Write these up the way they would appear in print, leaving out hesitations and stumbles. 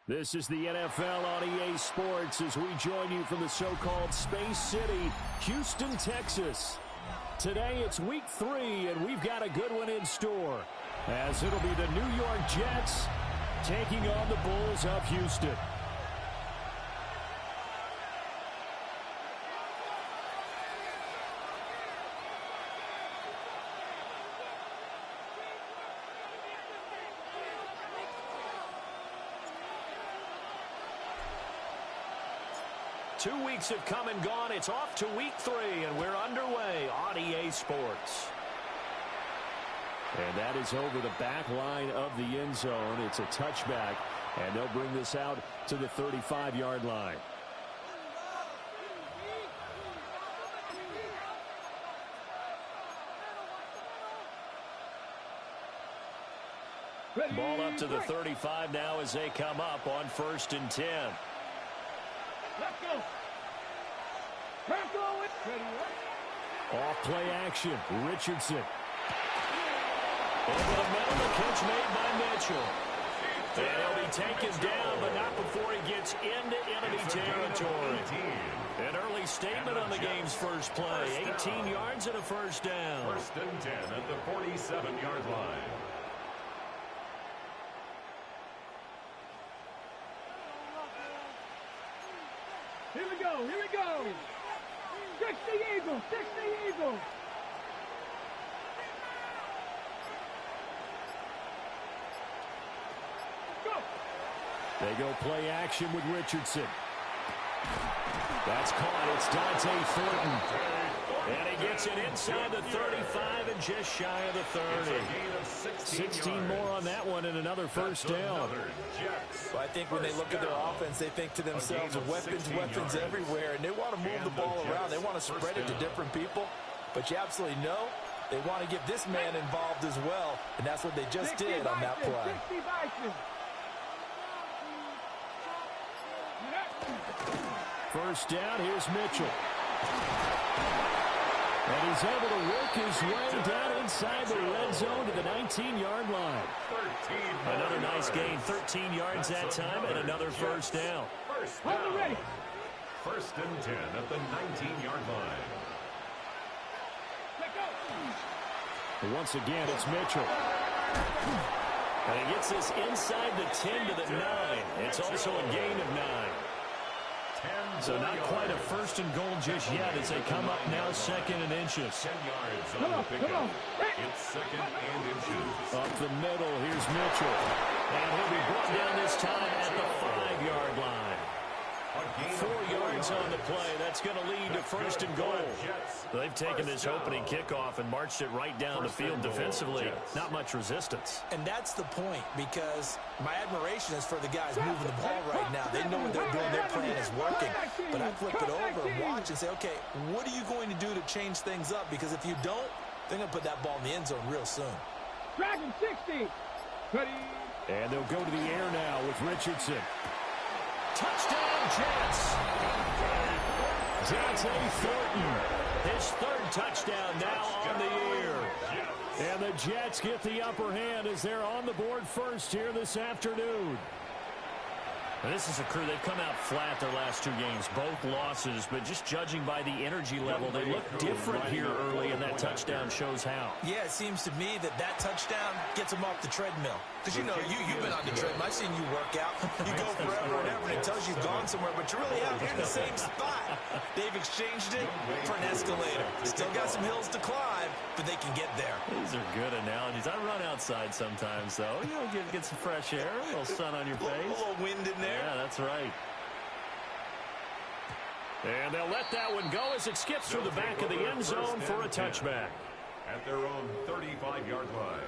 This is the NFL on EA Sports as we join you from the so-called Space City, Houston, Texas. Today it's week 3, and we've got a good one in store, as it'll be the New York Jets taking on the Bulls of Houston. Two weeks have come and gone. It's off to week 3, and we're underway on EA Sports. And that is over the back line of the end zone. It's a touchback, and they'll bring this out to the 35-yard line. Ball up to the 35 now as they come up on 1st and 10. Let's go. Off play action. Richardson. Over the middle, the catch made by Mitchell. And he'll be taken down, but not before he gets into enemy territory. An early statement on the game's first play. 18 yards and a first down. 1st and 10 at the 47-yard line. Here we go, here we go. 60 Eagles, 60 Eagles. Go. They go play action with Richardson. That's caught. It's Dante Thornton. And he gets it inside the 35 and just shy of the 30. 16 more on that one and another first down. Well, I think when they look at their offense, they think to themselves, weapons everywhere, and they want to move the ball around. They want to spread it to different people, but you absolutely know they want to get this man involved as well, and that's what they just did on that play. First down, here's Mitchell. And he's able to work his way down inside the red zone to the 19-yard line. Another nice gain, 13 yards that time, and another first down. First down. 1st and 10 at the 19-yard line. Once again, it's Mitchell. And he gets this inside the 10 to the 9. It's also a gain of 9. So not quite a 1st and goal just yet as they come up now 2nd and inches. 10 yards on the pickup. It's 2nd and inches. Up the middle, here's Mitchell. And he'll be brought down this time at the 5-yard line. 4 yards on the play. That's going to lead to 1st and goal. They've taken this opening kickoff and marched it right down the field defensively. Not much resistance. And that's the point, because my admiration is for the guys moving the ball right now. They know what they're doing. Their plan is working. But I flip it over and watch and say, okay, what are you going to do to change things up? Because if you don't, they're going to put that ball in the end zone real soon. Dragon 60. Ready. And they'll go to the air now with Richardson. Touchdown, Jets. Dante Thornton. His 3rd touchdown now on the year. And the Jets get the upper hand as they're on the board first here this afternoon. And this is a crew, they've come out flat their last 2 games, both losses, but just judging by the energy level, they look different here early, and that touchdown shows how. Yeah, it seems to me that touchdown gets them off the treadmill. Because, you know, you've been on the treadmill. I've seen you work out. You go forever and ever, and it tells you you've gone somewhere, but you really haven't. You're in the same spot. They've exchanged it for an escalator. Still got some hills to climb, but they can get there. These are good analogies. I run outside sometimes, though. You know, get some fresh air, a little sun on your face. A little wind in there. Yeah, that's right. And they'll let that one go as it skips through the back of the end zone for a touchback. At their own 35-yard line.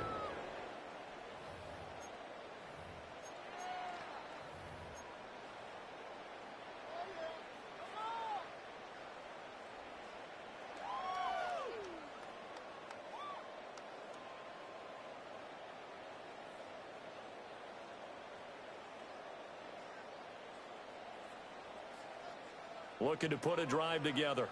Looking to put a drive together.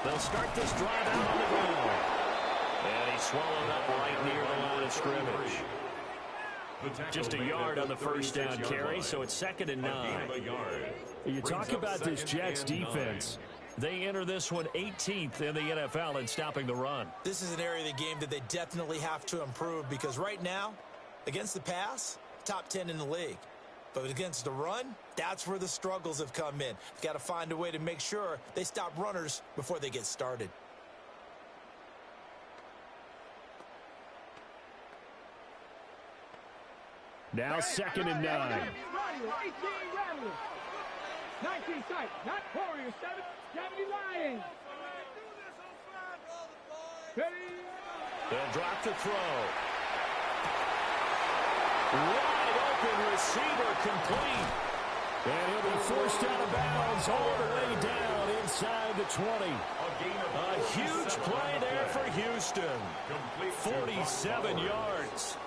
They'll start this drive out on the ground. And he's swallowed up right near the line of scrimmage. Just a yard on the first down carry, so it's 2nd and 9. You talk about this Jets defense. They enter this one 18th in the NFL in stopping the run. This is an area of the game that they definitely have to improve because right now, against the pass, top 10 in the league. But against the run, that's where the struggles have come in. Got to find a way to make sure they stop runners before they get started. Now 2nd and 9. 18 Rattlers. 19 tight. Not Warriors. 70 Lions. Ready? They'll drop to throw. Wide open receiver complete. And he'll be forced out of bounds all the way down inside the 20. A huge play there for Houston. 47 yards.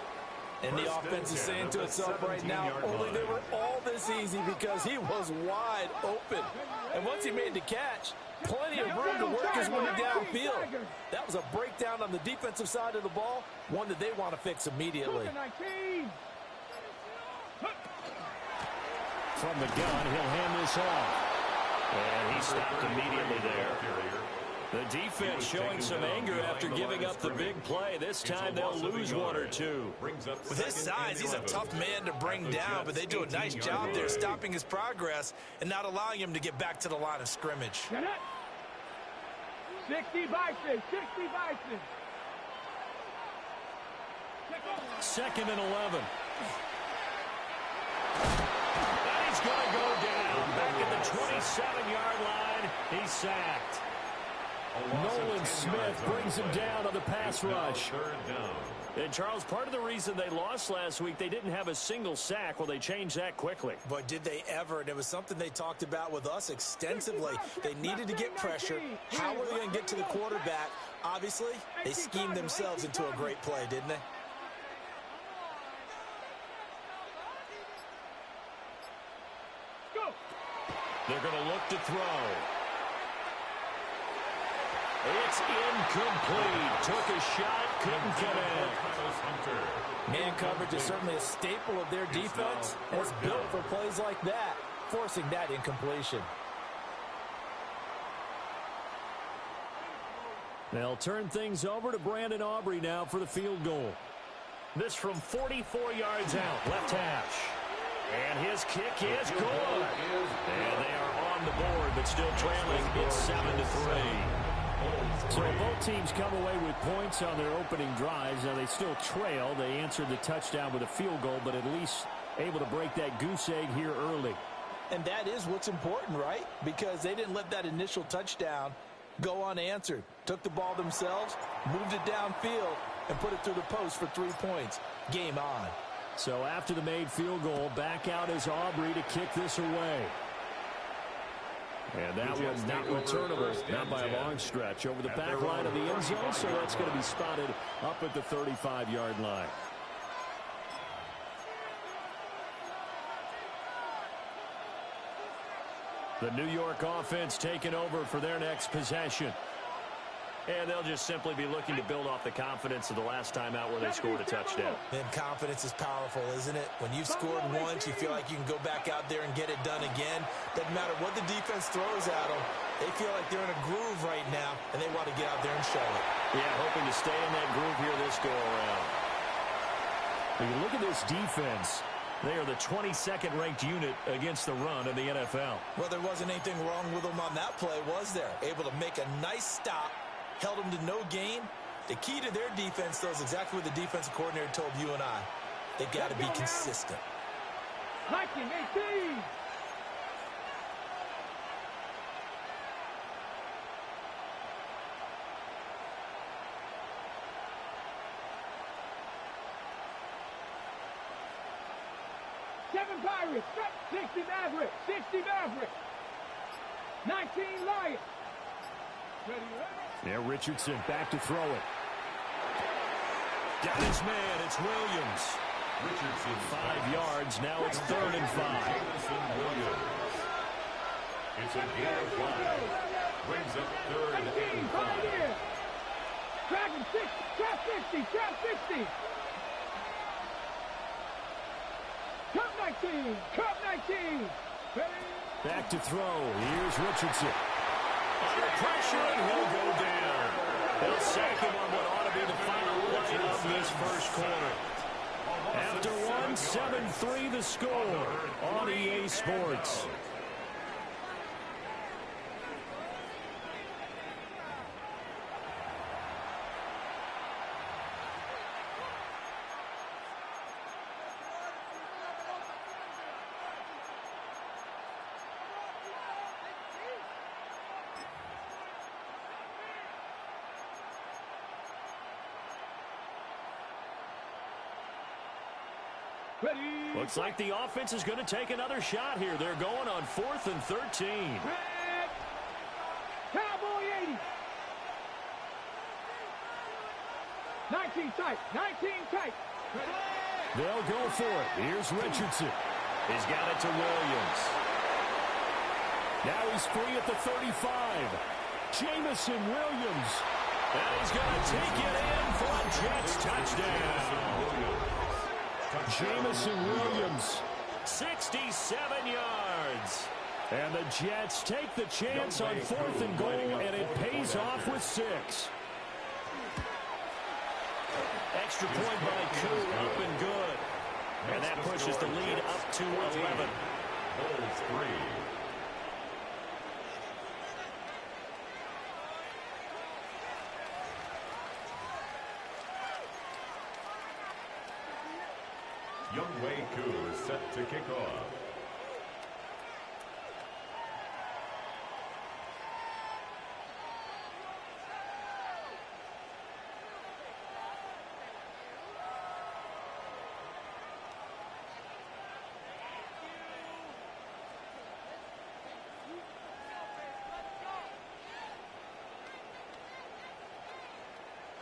And the offense is saying to itself right now, only they were all this easy because he was wide open. And once he made the catch, plenty of room to work his way downfield. That was a breakdown on the defensive side of the ball, one that they want to fix immediately. From the gun, he'll hand this off. And he stopped immediately there. The defense showing some anger after giving up the big play. This time they'll lose one or two. With his size, he's a tough man to bring down, but they do a nice job there stopping his progress and not allowing him to get back to the line of scrimmage. 60 Bison. 60 Bison. 2nd and 11. And he's going to go down. Back at the 27-yard line. He's sacked. Nolan Smith brings him down on the pass rush. And, Charles, part of the reason they lost last week, they didn't have a single sack. Well, they changed that quickly. But did they ever? And it was something they talked about with us extensively. They needed to get pressure. How were they going to get to the quarterback? Obviously, they schemed themselves into a great play, didn't they? They're going to look to throw. It's incomplete. Took a shot, couldn't get in. Man coverage is certainly a staple of their defense, and it's built for plays like that, forcing that incompletion. They'll turn things over to Brandon Aubrey now for the field goal. This from 44 yards out, left hash. And his kick is good. And they are on the board, but still trailing. It's 7-3. So both teams come away with points on their opening drives. Now they still trail. They answered the touchdown with a field goal, but at least able to break that goose egg here early. And that is what's important, right? Because they didn't let that initial touchdown go unanswered. Took the ball themselves, moved it downfield, and put it through the post for 3 points. Game on. So after the made field goal, back out is Aubrey to kick this away. And that one not returnable, not by a long stretch. Over the back line of the end zone, so that's going to be spotted up at the 35-yard line. The New York offense taking over for their next possession. And they'll just simply be looking to build off the confidence of the last time out where they scored a touchdown. And confidence is powerful, isn't it? When you've scored once, you feel like you can go back out there and get it done again. Doesn't matter what the defense throws at them. They feel like they're in a groove right now, and they want to get out there and show it. Yeah, hoping to stay in that groove here this go-around. When you look at this defense, they are the 22nd ranked unit against the run in the NFL. Well, there wasn't anything wrong with them on that play, was there? Able to make a nice stop. Held them to no gain. The key to their defense, though, is exactly what the defensive coordinator told you and I. They've got to be consistent. Viking 18. Seven Pirates. 60 Mavericks. 60 Mavericks. 19 Lions. Ready, ready. Yeah, Richardson back to throw it. Got his man. It's Williams. Richardson 5 yards. Now it's 3rd and 5. It's a gain of 5. Brings up 3rd and 5. Trap 6, trap 50, trap 50. Cup 19, cup 19. Ready? Back to throw. Here's Richardson. Under pressure, and he'll go down. They'll sack him on what ought to be the final play of this first quarter. After one, 7-3 the score on EA Sports. Ready? Looks like the offense is going to take another shot here. They're going on 4th and 13. Red. Cowboy 80. 19 tight. 19 tight. Ready? They'll go for it. Here's Richardson. He's got it to Williams. Now he's free at the 35. Jamison Williams. And he's going to take it in for a Jets touchdown. Jamison Williams, 67 yards. And the Jets take the chance on 4th and goal, and it pays off with 6. Extra point by Koo, up and good. And that pushes the lead up to 11. Bulls 3. Younghoe Koo is set to kick off.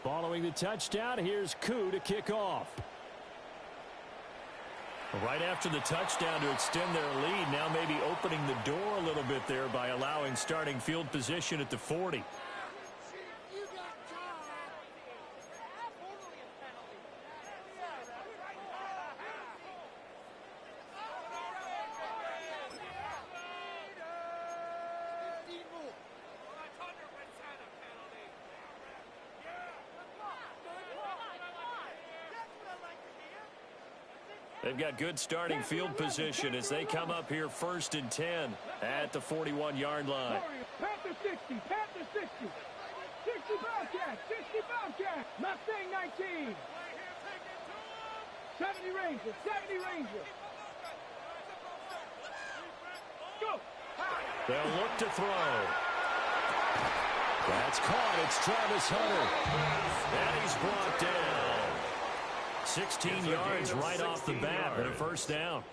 Following the touchdown, here's Koo to kick off. Right after the touchdown to extend their lead, now maybe opening the door a little bit there by allowing starting field position at the 40. They've got good starting field position as they come up here 1st and 10 at the 41-yard line. Panther 60, Panther 60. 60 Bobcat, 60 Bobcat. Mustang 19. 70 Ranger, 70 Ranger. Go. They'll look to throw. That's caught. It's Travis Hunter. And he's brought down. 16 yards right off the bat and a first down.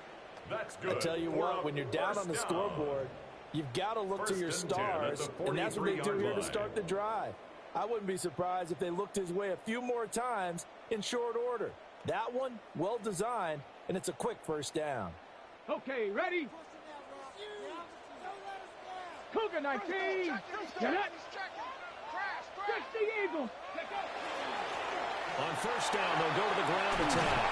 That's good. I tell you what, when you're down on the scoreboard, you've got to look to your stars, and that's what they do here to start the drive. I wouldn't be surprised if they looked his way a few more times in short order. That one, well designed, and it's a quick first down. Okay, ready? Cougar 19. Get it. 60 Eagles. On first down, they'll go to the ground attack.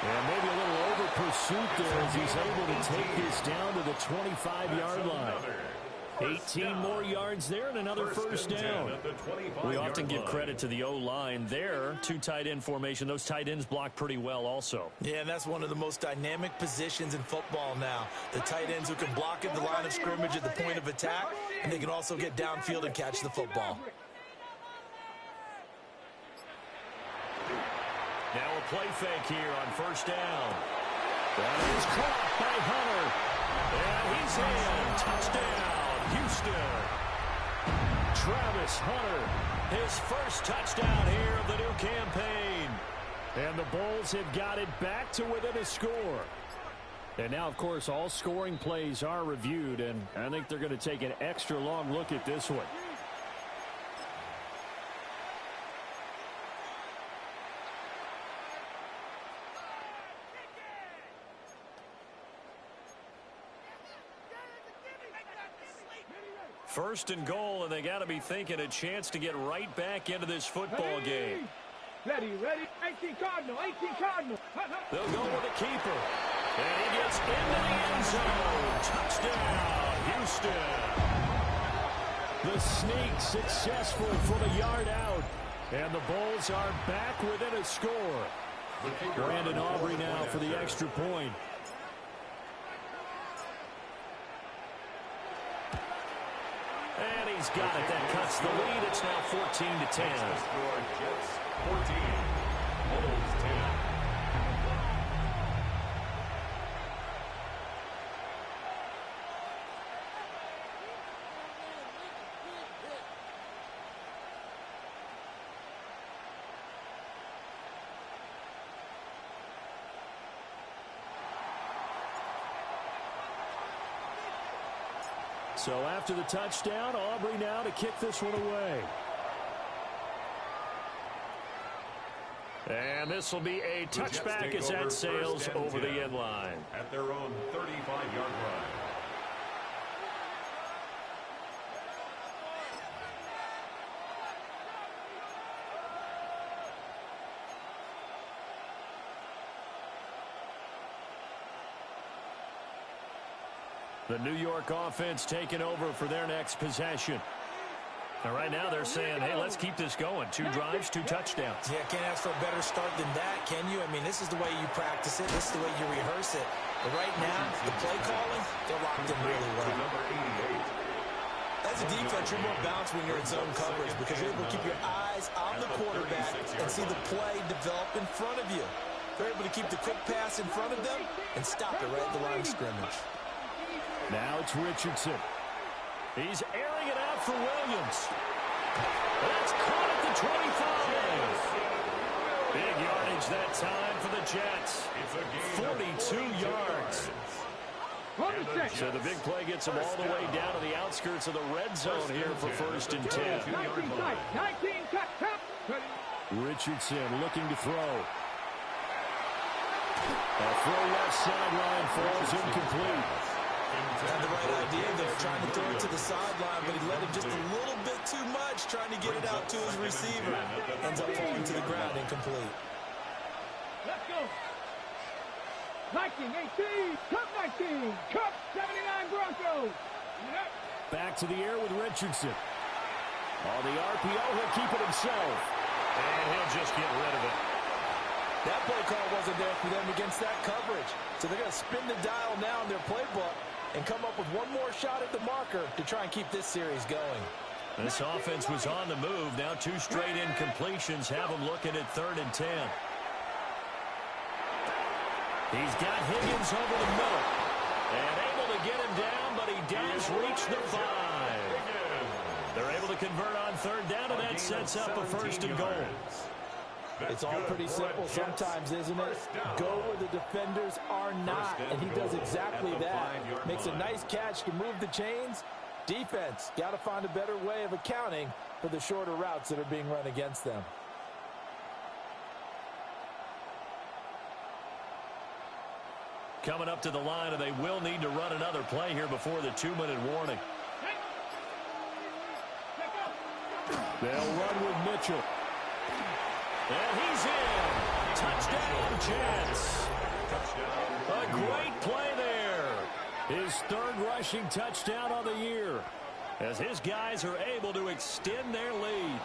And maybe a little over pursuit there as he's able to take this down to the 25-yard line. 18 more yards there and another first down. We often give credit to the O-line there. 2 tight end formation. Those tight ends block pretty well also. Yeah, and that's one of the most dynamic positions in football now. The tight ends who can block at the line of scrimmage at the point of attack, and they can also get downfield and catch the football. Now a play fake here on first down. That is caught by Hunter. And he's in. Touchdown, Houston. Travis Hunter, his first touchdown here of the new campaign. And the Bulls have got it back to within a score. And now, of course, all scoring plays are reviewed, and I think they're going to take an extra long look at this one. First and goal, and they got to be thinking a chance to get right back into this football game. Ready. 18 Cardinal. They'll go with the keeper. And he gets into the end zone. Touchdown, Houston. The sneak successful for the yard out. And the Bulls are back within a score. Brandon Aubrey now for the extra point. And he's got it. That cuts the lead. It's now 14-10. 14. Bulls 10. So after the touchdown, Aubrey now to kick this one away. And this will be a touchback as that sails over the end line. At their own 35-yard line. The New York offense taking over for their next possession. And right now they're saying, hey, let's keep this going. 2 drives, 2 touchdowns. Yeah, can't ask for a better start than that, can you? I mean, this is the way you practice it. This is the way you rehearse it. But right now, the play calling, they're locked in really well. As a defense, you're more balanced when you're in zone coverage because you're able to keep your eyes on the quarterback and see the play develop in front of you. They're able to keep the quick pass in front of them and stop it right at the line of scrimmage. Now it's Richardson. He's airing it out for Williams. That's caught at the 25. Big yardage that time for the Jets. 42 yards. So the big play gets them all the way down to the outskirts of the red zone here for 1st and 10. 19 cut. Richardson looking to throw. A throw left sideline falls incomplete. Had the right idea. They're trying to throw it to the sideline, but he let him just a little bit too much, trying to get it out to his receiver. Ends up falling to the ground, incomplete. Let's go. 19, 18, Cup 19, Cup 79 Broncos. Back to the air with Richardson. On the RPO, he'll keep it himself. And he'll just get rid of it. That play call wasn't there for them against that coverage. So they're going to spin the dial now in their playbook and come up with one more shot at the marker to try and keep this series going. This offense was on the move. Now 2 straight incompletions have them looking at 3rd and 10. He's got Higgins over the middle. And able to get him down, but he does reach the 5. They're able to convert on 3rd down, and that sets up a 1st and goal. It's all pretty simple sometimes, isn't it? Go where the defenders are not, and he does exactly that. Makes a nice catch to move the chains. Defense, got to find a better way of accounting for the shorter routes that are being run against them. Coming up to the line, and they will need to run another play here before the 2-minute warning. They'll run with Mitchell. And he's in. Touchdown, Jets. A great play there. His 3rd rushing touchdown on the year, as his guys are able to extend their lead.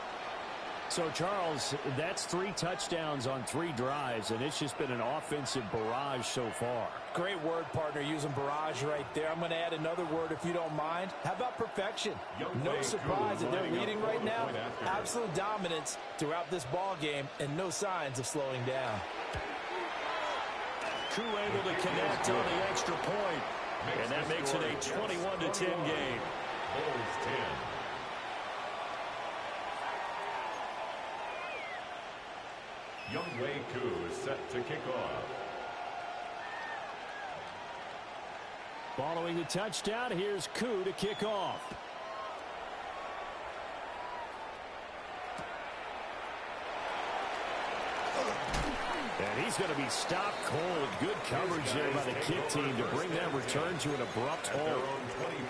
So, Charles, that's 3 touchdowns on 3 drives, and it's just been an offensive barrage so far. Great word, partner, using barrage right there. I'm going to add another word if you don't mind. How about perfection? No surprise that they're leading right now. Absolute dominance throughout this ball game and no signs of slowing down. Koo able to connect on the extra point, and that makes it a 21-10 game. Bulls 10. Younghoe Koo is set to kick off. Following the touchdown, here's Koo to kick off. And he's going to be stopped cold. Good coverage there by the kick team to bring that return to an abrupt halt.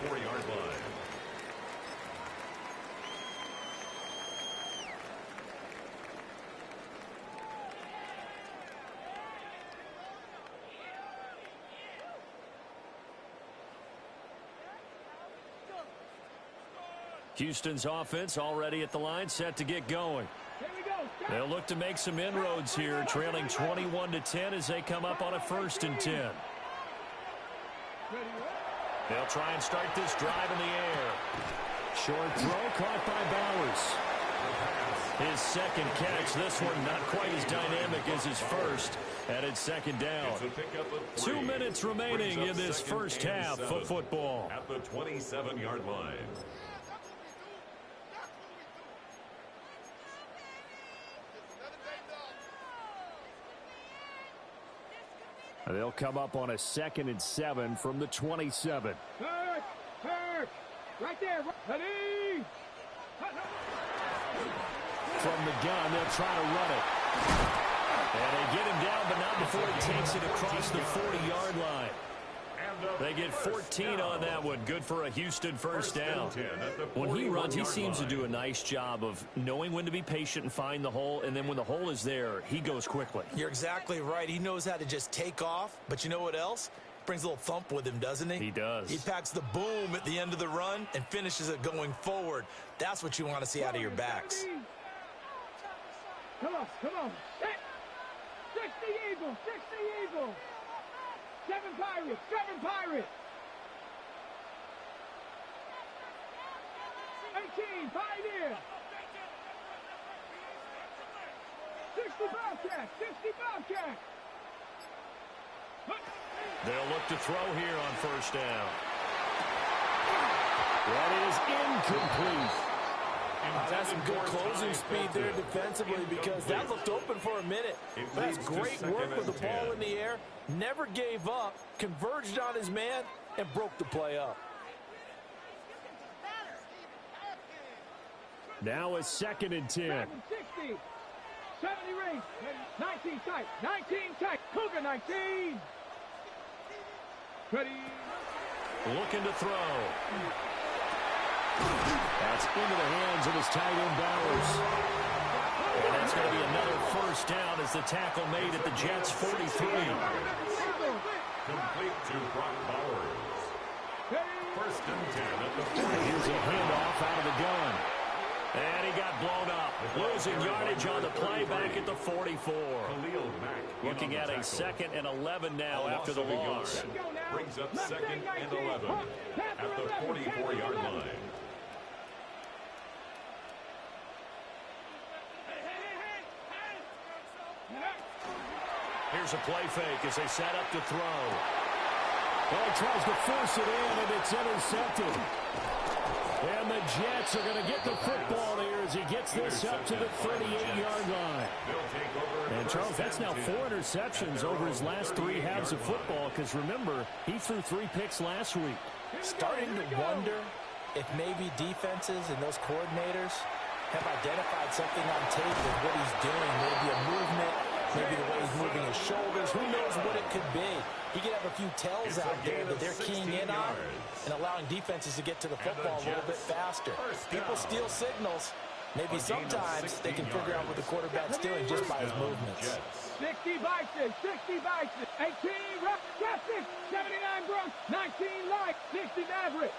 24-yard line. Houston's offense already at the line, set to get going. They'll look to make some inroads here, trailing 21-10 as they come up on a 1st and 10. They'll try and start this drive in the air. Short throw caught by Bowers. His second catch, this one not quite as dynamic as his first, and it's 2nd down. 2 minutes remaining in this first half of football. At the 27-yard line. They'll come up on a 2nd and 7 from the 27. Hurt! Right there! Ready! From the gun, they'll try to run it. And they get him down, but not before he takes it across the 40-yard line. They get 14 on that one. Good for a Houston first down. When he runs, he seems to do a nice job of knowing when to be patient and find the hole, and then when the hole is there, he goes quickly. You're exactly right. He knows how to just take off, but you know what else? Brings a little thump with him, doesn't he? He does. He packs the boom at the end of the run and finishes it going forward. That's what you want to see out of your backs. Come on. 60 Eagles. 7 Pirates. 18 Pioneer. 60 Bobcats. They'll look to throw here on 1st down. That is incomplete. That's some good closing speed there defensively because that looked open for a minute. That's great work with the ball in the air. Never gave up, converged on his man, and broke the play up. Now a 2nd and 10. 60. 70 range. 19 tight. Cougar 19. Ready. Looking to throw. That's into the hands of his tight end Bowers. And that's going to be another 1st down as the tackle made at the Jets' 43. Complete to Brock Bowers. 1st and 10 at the 40. Here's a handoff out of the gun. And he got blown up. Losing yardage on the play back at the 44. Looking at a 2nd and 11 now after the loss. Brings up 2nd and 11 at the 44-yard line. Here's a play fake as they set up to throw. Well, he tries to force it in, and it's intercepted. And the Jets are going to get the football here as he gets this up to the 38-yard line. And, Charles, that's now 4 interceptions over his last 3 halves of football because, remember, he threw 3 picks last week. Starting to wonder if maybe defenses and those coordinators have identified something on tape with what he's doing. Maybe a movement, maybe the way he's moving his shoulders. Who knows what it could be? He could have a few tells out there that they're keying in on and allowing defenses to get to the football a little bit faster. People steal signals. Maybe sometimes they can figure out what the quarterback's doing just by his movements. 60 Bison, 18 Rock, 79 Bronx, 19 Light, 60 Maverick,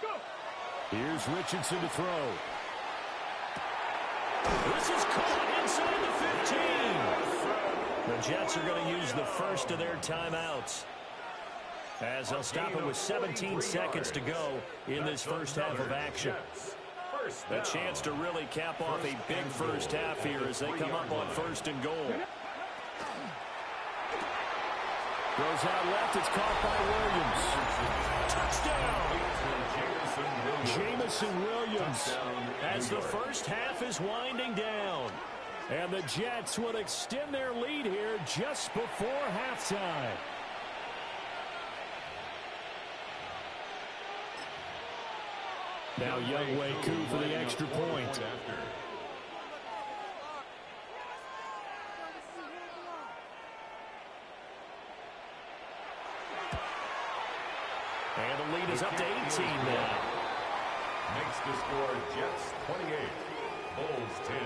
go! Here's Richardson to throw. This is caught inside the 15. The Jets are going to use the first of their timeouts, as they'll stop it with 17 seconds to go in this first half of action. A chance to really cap off a big first half here as they come up on 1st and goal. Goes out left, it's caught by Williams. Touchdown! Jamison Williams as the first half is winding down. And the Jets will extend their lead here just before halftime. Now Youngway coup for the extra point. And the lead is up to 18 now. Makes the score Jets 28, Bulls 10.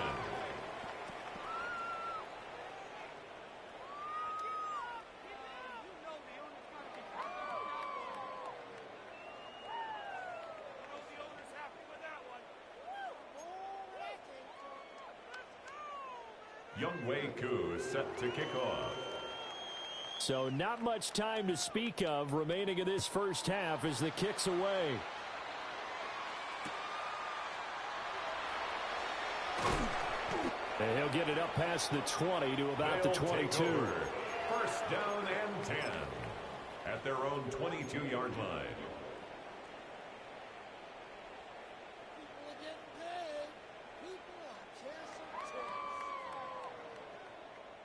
Younghoe Koo is set to kick off. So not much time to speak of remaining in this first half as the kick's away. And he'll get it up past the 20 to about the 22. First down and 10 at their own 22-yard line.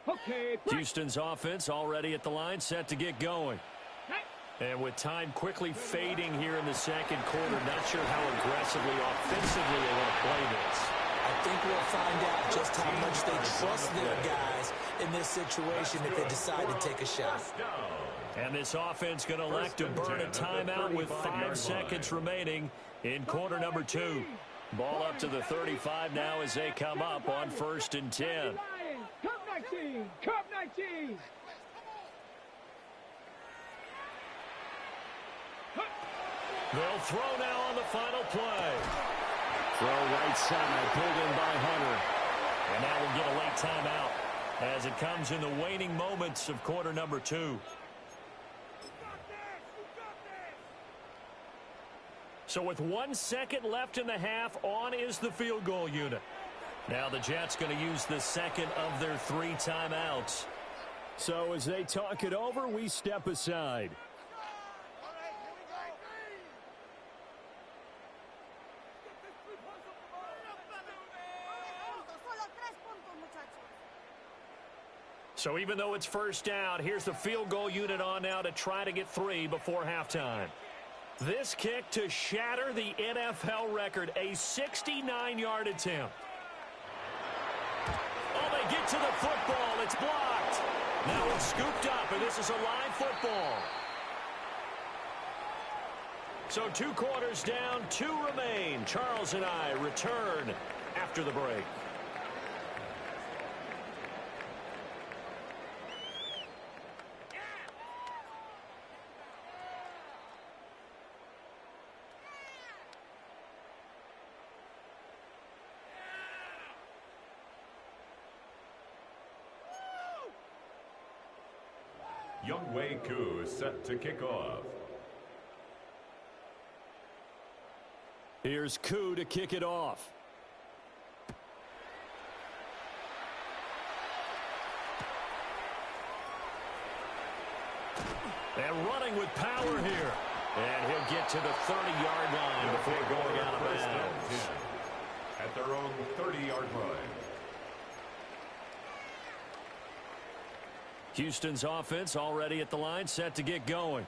Okay. Houston's offense already at the line, set to get going. And with time quickly fading here in the second quarter, not sure how aggressively, offensively they want to play this. I think we'll find out just how much they trust their guys in this situation if they decide to take a shot. And this offense going to elect to burn a timeout with 5 seconds remaining in quarter number 2. Ball up to the 35 now as they come up on first and 10. Cup 19. Cup 19. They'll throw now on the final play. Throw right side, pulled in by Hunter. And now we'll get a late timeout as it comes in the waning moments of quarter number 2. So with 1 second left in the half, on is the field goal unit. Now the Jets going to use the second of their 3 timeouts. So as they talk it over, we step aside. So even though it's first down, here's the field goal unit on now to try to get 3 before halftime. This kick to shatter the NFL record, a 69-yard attempt. Oh, they get to the football. It's blocked. Now it's scooped up, and this is a live football. So 2 quarters down, 2 remain. Charles and I return after the break. Younghoe Koo is set to kick off. Here's Koo to kick it off. And running with power here. And he'll get to the 30-yard line before going out of bounds. At their own 30-yard line. Houston's offense already at the line, set to get going.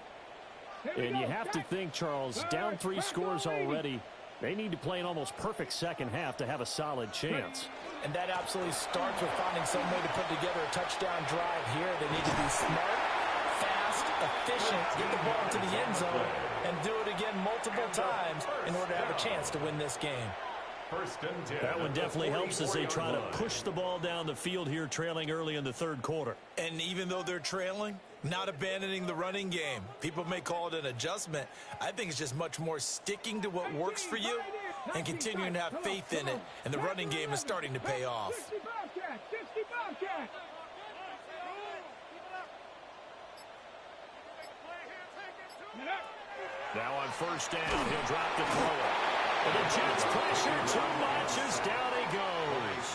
And you have to think, Charles, down 3 scores already. They need to play an almost perfect second half to have a solid chance. And that absolutely starts with finding some way to put together a touchdown drive here. They need to be smart, fast, efficient, get the ball to the end zone, and do it again multiple times in order to have a chance to win this game. First and 10. That one definitely helps as they try to push the ball down the field here, trailing early in the third quarter. And even though they're trailing, not abandoning the running game. People may call it an adjustment. I think it's just much more sticking to what works for you and continuing to have faith in it. And the running game is starting to pay off. 60 Bobcat. Now on first down, he'll drop the throw. And the Jets pressure too much as down he goes.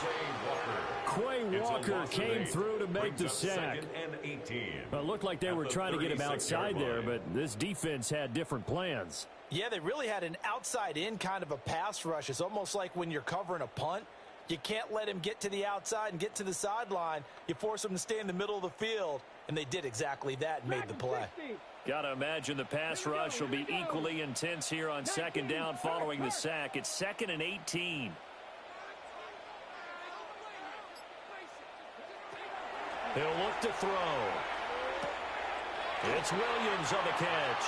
Quay Walker came through to make the sack. It looked like they were trying to get him outside there, but this defense had different plans. Yeah, they really had an outside-in kind of a pass rush. It's almost like when you're covering a punt. You can't let him get to the outside and get to the sideline. You force him to stay in the middle of the field, and they did exactly that and made the play. Got to imagine the pass rush will be equally intense here on second down following the sack. It's 2nd and 18. He'll look to throw. It's Williams on the catch.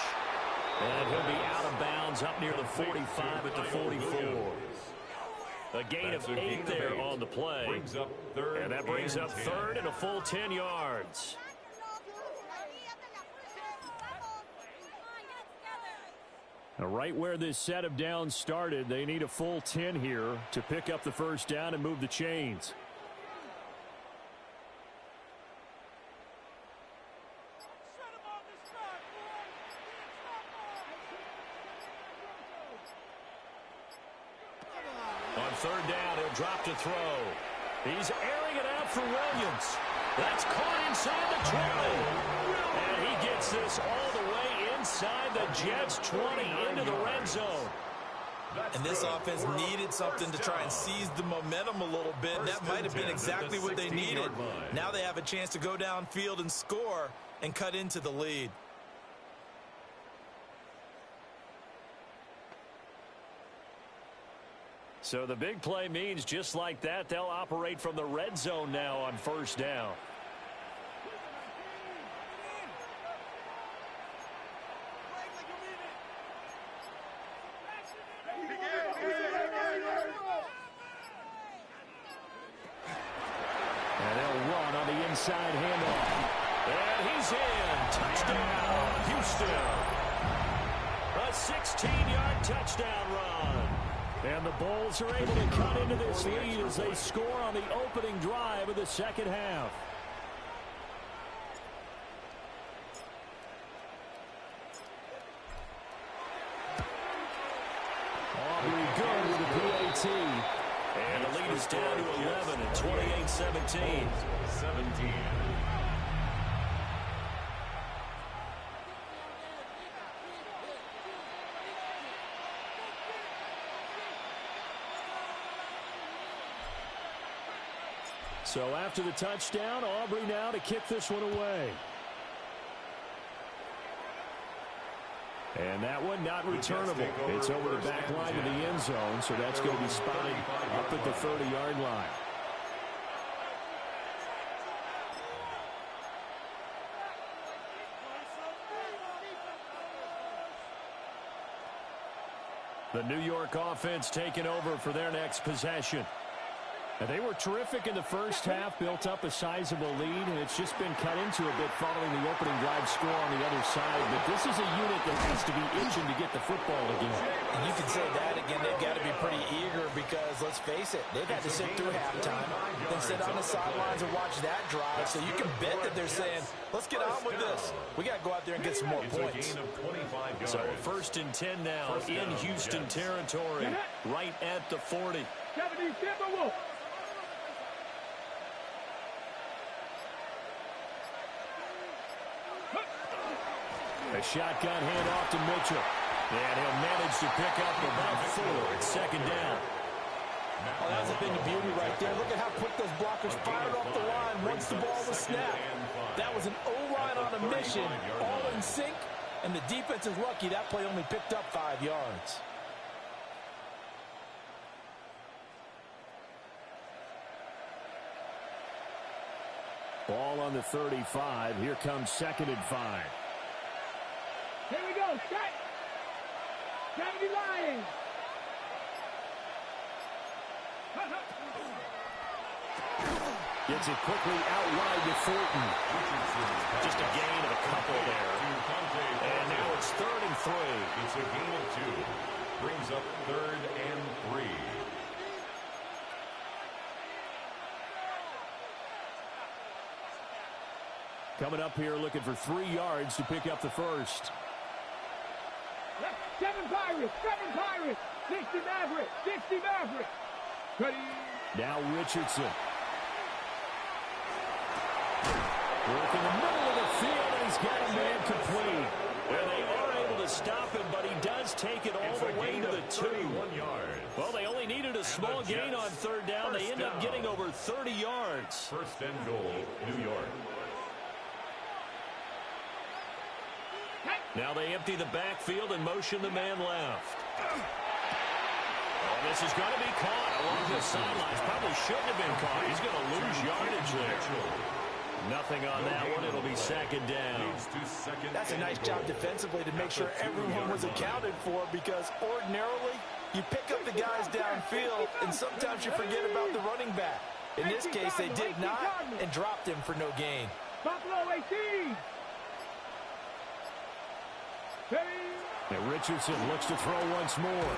And he'll be out of bounds up near the 45 at the 44. A gain of 8 there on the play. And that brings up third and a full 10 yards. Now, right where this set of downs started, they need a full 10 here to pick up the first down and move the chains. third down. He'll drop to throw. He's airing it out for Williams. That's caught inside the 20. And he gets this all the way inside the Jets' 20 into the red zone. And this offense needed something to try and seize the momentum a little bit. That might have been exactly what they needed. Now they have a chance to go downfield and score and cut into the lead. So the big play means just like that, they'll operate from the red zone now on first down. And they'll run on the inside handoff. And he's in. Touchdown, Houston. A 16-yard touchdown run. And the Bulls are able to cut into this lead as they score on the opening drive of the second half. Aubrey good with the PAT. And the lead is down to 11 at 28-17. 17. So after the touchdown, Aubrey now to kick this one away. And that one not returnable. It's over the back line of the end zone, so that's going to be spotted up at the 30-yard line. The New York offense taking over for their next possession. And they were terrific in the first half, built up a sizable lead, and it's just been cut into a bit following the opening drive score on the other side. But this is a unit that has to be itching to get the football again. And you can say that again, they've got to be pretty eager because, let's face it, they've had to sit through halftime, then sit on the sidelines and watch that drive. So you can bet that they're saying, let's get on with this. We got to go out there and get some more points. So 1st and 10 now in Houston territory, right at the 40. 70 Timberwolves. A shotgun handoff to Mitchell. And he'll manage to pick up about 4 at second down. Oh, that's a thing of beauty right there. Look at how quick those blockers fired off the line once the ball was snapped. That was an O-line on a mission, all in sync, and the defense is lucky that play only picked up 5 yards. Ball on the 35. Here comes 2nd and 5. Here we go. Set. 70 Lions. Gets it quickly out wide to Thornton. Just a gain of a couple there. And now it's 3rd and 3. It's a gain of 2. Brings up 3rd and 3. Coming up here looking for 3 yards to pick up the first. 7 Pirates. 7 Pirates. 60 Mavericks. 60 Mavericks. Ready. Now Richardson. Work in the middle of the field, and he's got a man complete. And they are able to stop him, but he does take it all the way to the 2. Well, they only needed a small gain on 3rd down. They end up getting over 30 yards. 1st and goal, New York. Now they empty the backfield and motion the man left. Oh, this is going to be caught along the sidelines. Probably shouldn't have been caught. He's going to lose yardage there. Nothing on that one. It'll be 2nd down. That's a nice job defensively to make sure everyone was accounted for, because ordinarily you pick up the guys downfield and sometimes you forget about the running back. In this case, they did not and dropped him for no gain. Buffalo 18. And Richardson looks to throw once more.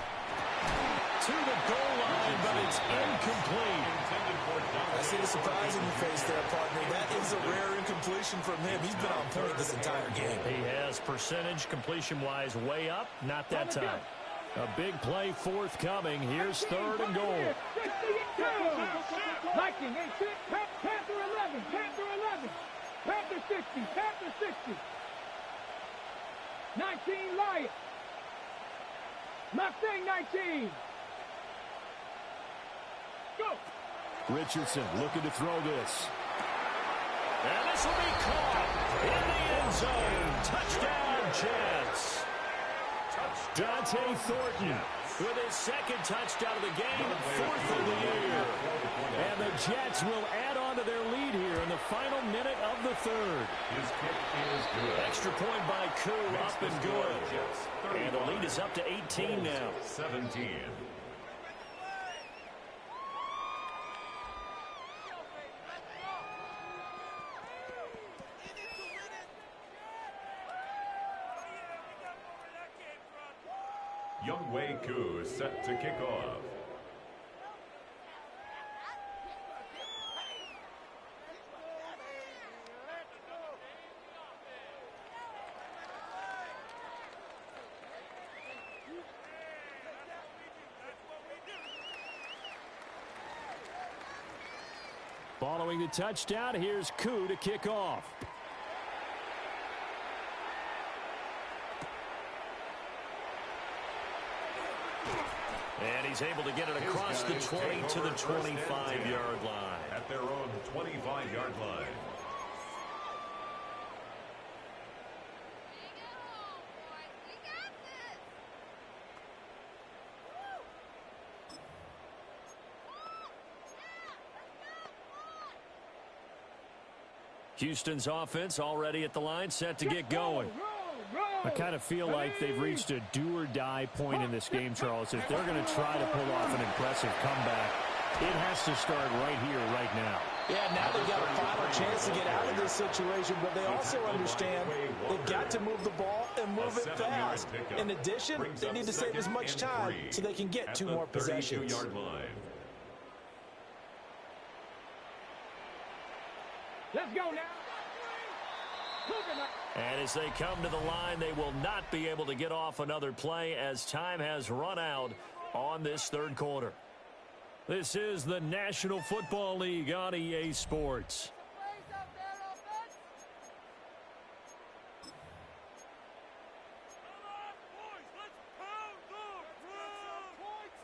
To the goal line, but it's incomplete. I see the surprise in your face there, partner. That is a rare incompletion from him. He's been on point this entire game. He has percentage completion-wise way up. Not that time. A big play forthcoming. Here's third and goal. 62. Viking 8, Panther 11, Panther 11. Panther 60, Panther 60. 19 Lion. Mustang 19. Go. Richardson looking to throw this. And this will be caught in the end zone. Touchdown, Jets. Dante Thornton with his second touchdown of the game, fourth of the year. And the Jets will add on to their lead here in the final minute of the third. His kick is good. Extra point by Koo, up and good. And the lead is up to 18 now. 17. Younghoe Koo is set to kick off. Following the touchdown, here's Koo to kick off. And he's able to get it across the 20 to the 25-yard line. At their own 25-yard line. Houston's offense already at the line, set to get going. Roll. I kind of feel like they've reached a do-or-die point in this game, Charles. If they're going to try to pull off an impressive comeback, it has to start right here, right now. Yeah, now they've got a final chance to get out of this situation, but they also understand they've got to move the ball and move it fast. In addition, they need to save as much time so they can get 2 more possessions. Let's go now. And as they come to the line, they will not be able to get off another play as time has run out on this third quarter. This is the National Football League on EA Sports.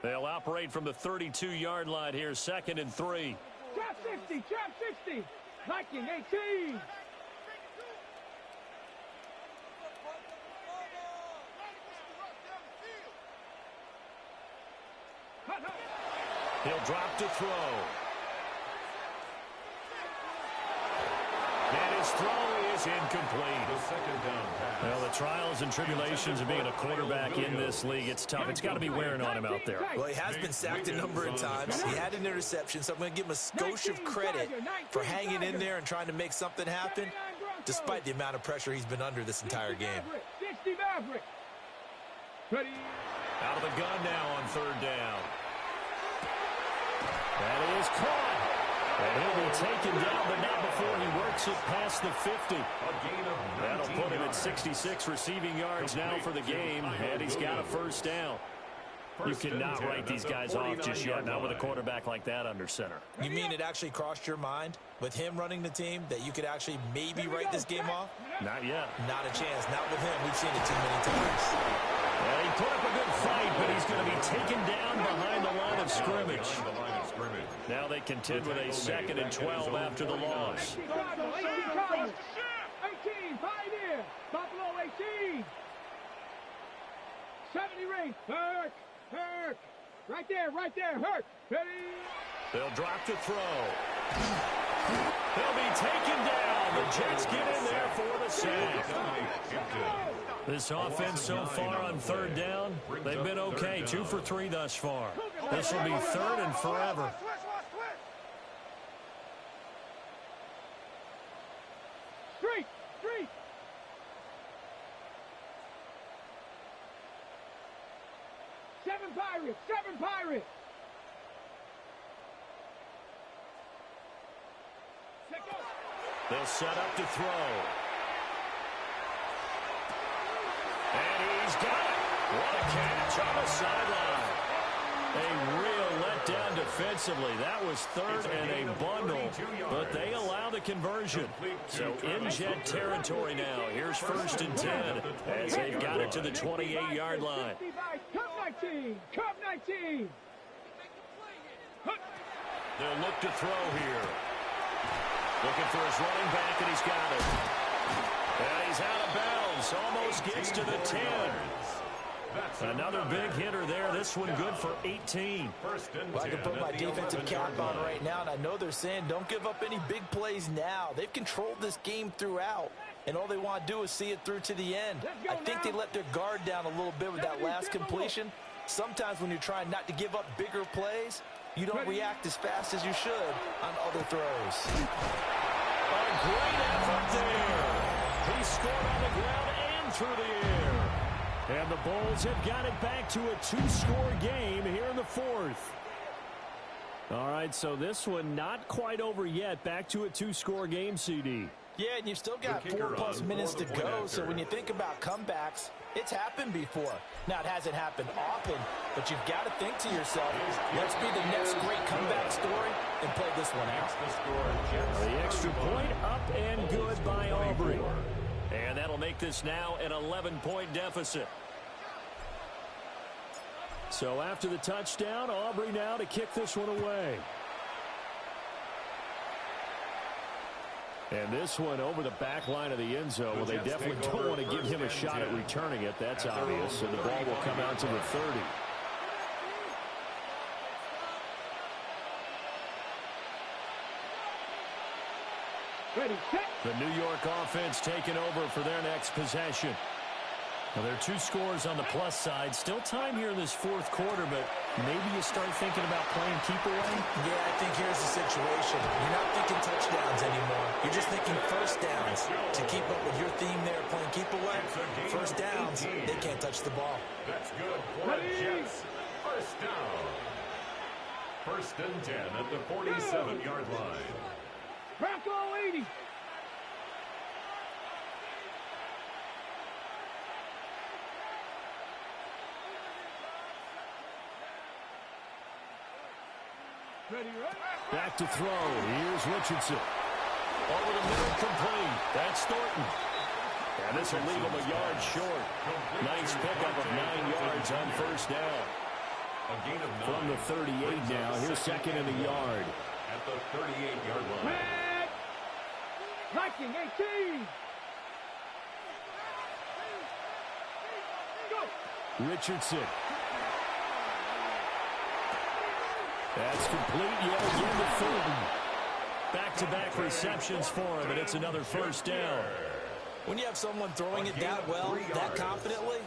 They'll operate from the 32-yard line here, 2nd and 3. Trap 60, trap 60. Viking 18. He'll drop to throw. And his throw is incomplete. The second down pass. Well, the trials and tribulations of being a quarterback in this league, it's tough. It's got to be wearing on him out there. Well, he has been sacked a number of times. He had an interception, so I'm going to give him a skosh of credit for hanging in there and trying to make something happen, despite the amount of pressure he's been under this entire game. 60 Maverick. Ready. Out of the gun now on 3rd down. That is caught. And he'll be taken down, but not before he works it past the 50. That'll put him at 66 receiving yards now for the game, and he's got a 1st down. You cannot write these guys off just yet, not with a quarterback like that under center. You mean it actually crossed your mind with him running the team that you could actually maybe write this game off? Not yet. Not a chance. Not with him. We've seen it too many times. Well, he put up a good fight, but he's going to be taken down behind the line of scrimmage. Now they contend with a 2nd and 12 after the loss. 18, Pioneer. Buffalo 18. 70 ring. Hurt. Right there. Hurt. Ready. They'll drop to throw. They'll be taken down. The Jets get in there for the sack. This offense so far on 3rd down, they've been okay. 2 for 3 thus far. This will be 3rd and forever. Street. 7 Pirates. They'll set up to throw. And he's got it. What a catch on the sideline. A real letdown defensively. That was third and a bundle, but they allow the conversion. So in Jet territory now. Here's 1st and 10 as they've got it to the 28-yard line. Cup 19. Cup 19. They'll look to throw here. Looking for his running back, and he's got it. And he's out of bounds. Almost gets to the 10. Another big hitter there. This one good for 18. Well, I can put my defensive cap on right now, and I know they're saying don't give up any big plays now. They've controlled this game throughout, and all they want to do is see it through to the end. I think they let their guard down a little bit with that last completion. Sometimes when you're trying not to give up bigger plays, you don't react as fast as you should on other throws. A great effort there. He scored on the ground and through the air. And the Bulls have got it back to a 2-score game here in the 4th. All right, so this one not quite over yet. Back to a 2-score game, CD. Yeah, and you've still got 4+ minutes to go, so when you think about comebacks, it's happened before. Now, it hasn't happened often, but you've got to think to yourself, let's be the next great comeback story and play this one out. The extra point up and good by Aubrey. And that'll make this now an 11-point deficit. So after the touchdown, Aubrey now to kick this one away. And this one over the back line of the end zone. Well, they definitely don't want to give him a shot at returning it. That's obvious. So the ball will come out to the 30. Ready, set. The New York offense taking over for their next possession. Well, there are 2 scores on the plus side. Still time here in this 4th quarter, but maybe you start thinking about playing keep away. Yeah, I think here's the situation. You're not thinking touchdowns anymore. You're just thinking first downs. To keep up with your theme there, playing keep away, first downs, they can't touch the ball. That's good for the Jets. First down. 1st and 10 at the 47-yard line. Bronco 80. Ready, right? Back to throw. Here's Richardson. Over the middle, complete. That's Thornton. And this will leave him a yard short. Nice pickup of 9 yards on first down. A gain of 9. From the 38 now. Here's 2nd and a yard. At the 38-yard line. Red. Viking 18. Go. Richardson. That's complete yet again to Thornton. Back-to-back receptions for him, and it's another first down. When you have someone throwing it that well, that confidently,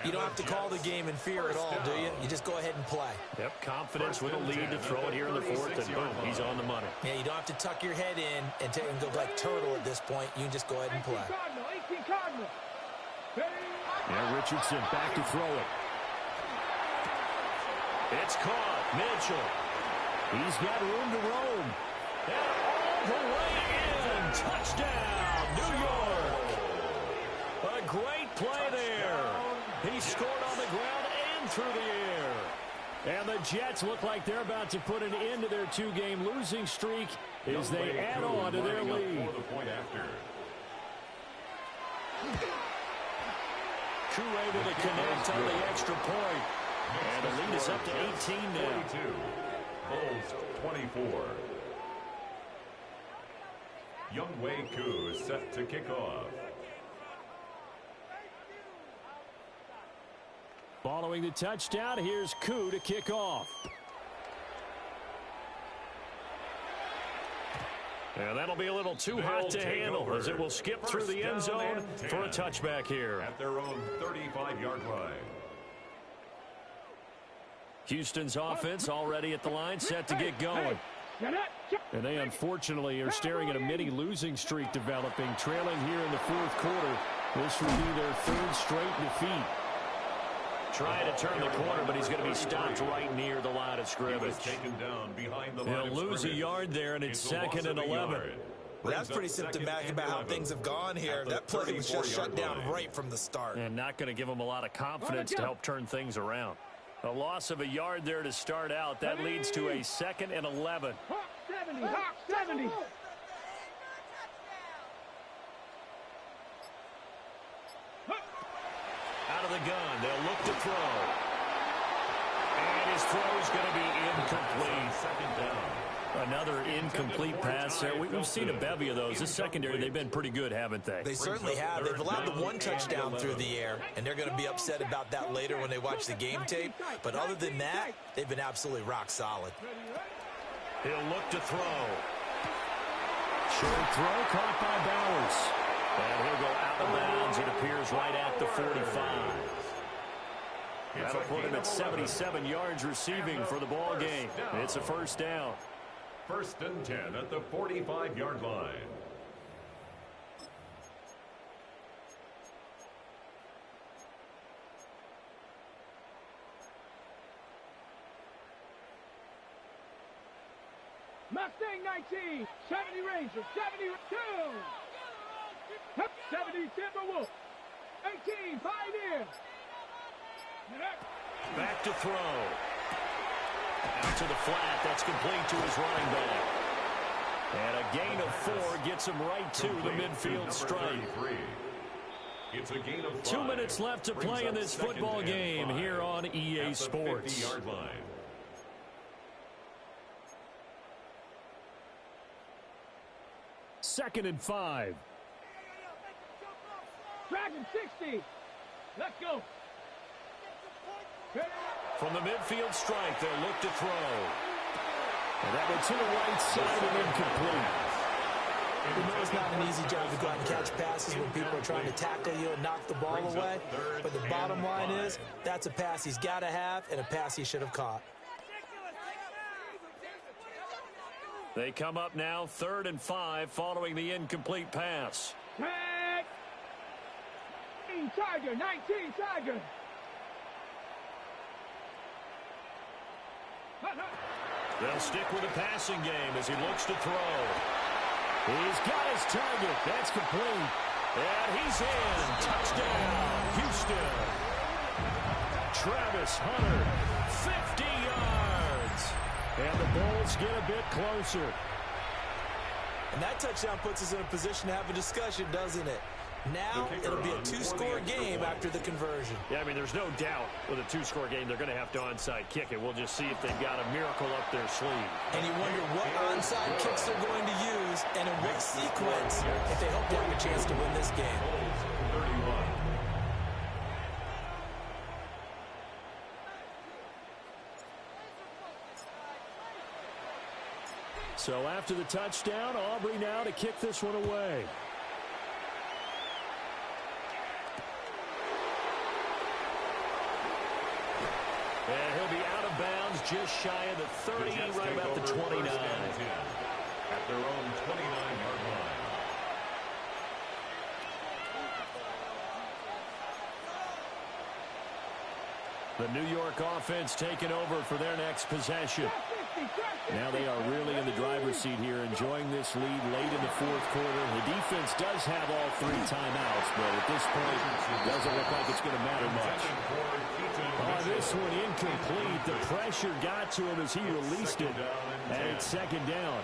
you don't have to call the game in fear at all, do you? You just go ahead and play. Yep, confidence with a lead to throw it here in the 4th, and boom, he's on the money. Yeah, you don't have to tuck your head in and go like turtle at this point. You can just go ahead and play. 18 Cardinal. Yeah, Richardson back to throw it. It's caught. Mitchell. He's got room to roam. And all the way in. Touchdown, New York. A great play there. He scored on the ground and through the air. And the Jets look like they're about to put an end to their 2-game losing streak as they add on to their lead. Koo able to connect on the extra point. And the lead is up to 18 now. 42. Bulls 24. Younghoe Koo set to kick off. Following the touchdown, here's Koo to kick off. And that'll be a little too hot to handle as it will skip through the end zone for a touchback here. At their own 35-yard line. Houston's offense already at the line, set to get going. And they unfortunately are staring at a mini losing streak developing, trailing here in the 4th quarter. This would be their 3rd straight defeat. Trying to turn the corner, but he's going to be stopped right near the line of scrimmage. Taken down behind the They'll lose a yard there, and it's 2nd and 11. Well, that's pretty symptomatic about how things have gone here. That play was just shut down right from the start. And not going to give them a lot of confidence to help turn things around. A loss of a yard there to start out. That leads to a 2nd and 11. Hawk 70, Hawk 70. Out of the gun, they'll look to throw. And his throw's going to be incomplete. 2nd down. Another incomplete pass there. We've seen a bevy of those. This secondary, they've been pretty good, haven't they? They certainly have. They've allowed the 1 touchdown through the air, and they're going to be upset about that later when they watch the game tape. But other than that, they've been absolutely rock solid. He'll look to throw. Short throw caught by Bowers. And he'll go out of bounds. It appears right at the 45. That'll put him at 77 yards receiving for the ball game. It's a 1st down. 1st and 10 at the 45-yard line. Mustang 19, 70 Ranger, 72. 70 Timberwolf, 18 Pioneer. Back to throw. Out to the flat. That's complete to his running back. And a gain of 4 gets him right to the midfield stripe. It's a gain of 5. 2 minutes left to play in this football game here on EA Sports. 50-yard line. Second and 5. Dragon 60. Let's go. From the midfield stripe, they'll look to throw. And that one to the right side and incomplete. You know it's not an easy job to go out and catch passes when people are trying to tackle you and knock the ball away. But the bottom line is, that's a pass he's got to have and a pass he should have caught. They come up now 3rd and 5 following the incomplete pass. Tag. Tiger, 19 Tiger. They'll stick with the passing game as he looks to throw. He's got his target. That's complete. And he's in. Touchdown, Houston. Travis Hunter, 50 yards. And the Bulls get a bit closer. And that touchdown puts us in a position to have a discussion, doesn't it? Now it'll be a 2-score game after the conversion. Yeah, I mean, there's no doubt with a 2-score game, they're going to have to onside kick it. We'll just see if they've got a miracle up their sleeve. And you wonder what onside kicks they're going to use and in what sequence if they hope to have a chance to win this game. 31. So after the touchdown, Aubrey now to kick this one away. And he'll be out of bounds just shy of the 30, right about the 29. At their own 29-yard line. The New York offense taking over for their next possession. Now they are really in the driver's seat here, enjoying this lead late in the 4th quarter. The defense does have all 3 timeouts, but at this point, it doesn't look like it's going to matter much. Oh, this one incomplete. The pressure got to him as he released it, and it's 2nd down.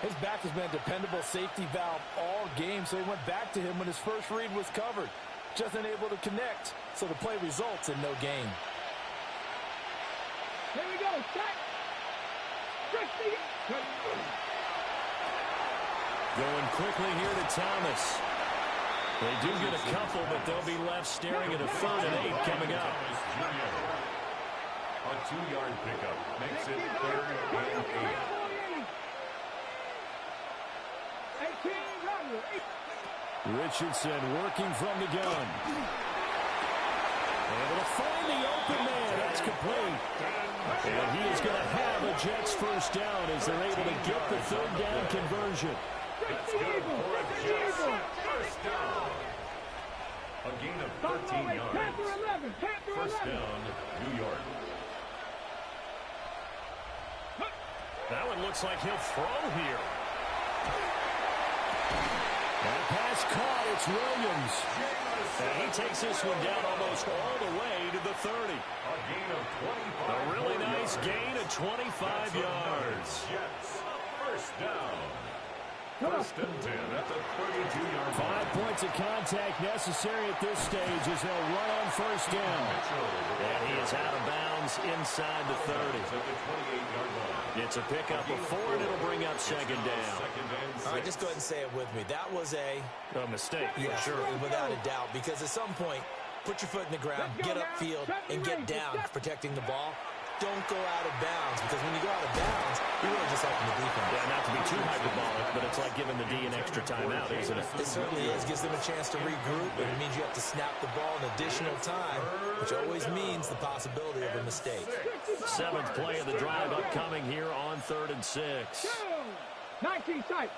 His back has been a dependable safety valve all game, so he went back to him when his first read was covered. Just unable to connect, so the play results in no gain. Here we go. Set. Going quickly here to Thomas. They do get a couple, but they'll be left staring at a 3rd and 8 coming up. A 2-yard pickup makes it 3rd and 8. Richardson working from the gun. Able to find the open man. That's complete. And he is going to have a Jets 1st down as they're able to get the 3rd down conversion. It's good for a Jets 1st down. A gain of 13 yards. 1st down, New York. That one looks like he'll throw here. And pass caught. It's Williams. And he takes this one down almost all the way to the 30. A gain of 25. A really nice gain of 25 yards. Jets. First down. First and 10 at the 32-yard line. 5 points of contact necessary at this stage as they'll run on first down. And he is out of bounds inside the 30. At the 28-yard line. It's a pickup of 4, and it'll bring up second down. All right, just go ahead and say it with me. That was a mistake, yeah, sure. Without a doubt, because at some point, put your foot in the ground, get upfield, and get down protecting the ball. Don't go out of bounds, because when you go out of bounds, you're really just helping the defense. Yeah, not to be too hyperbolic, but it's like giving the D an extra timeout, isn't it? It certainly is. Gives them a chance to regroup, and it means you have to snap the ball an additional time, which always means the possibility of a mistake. 7th play of the drive upcoming here on 3rd and 6. 19 tight.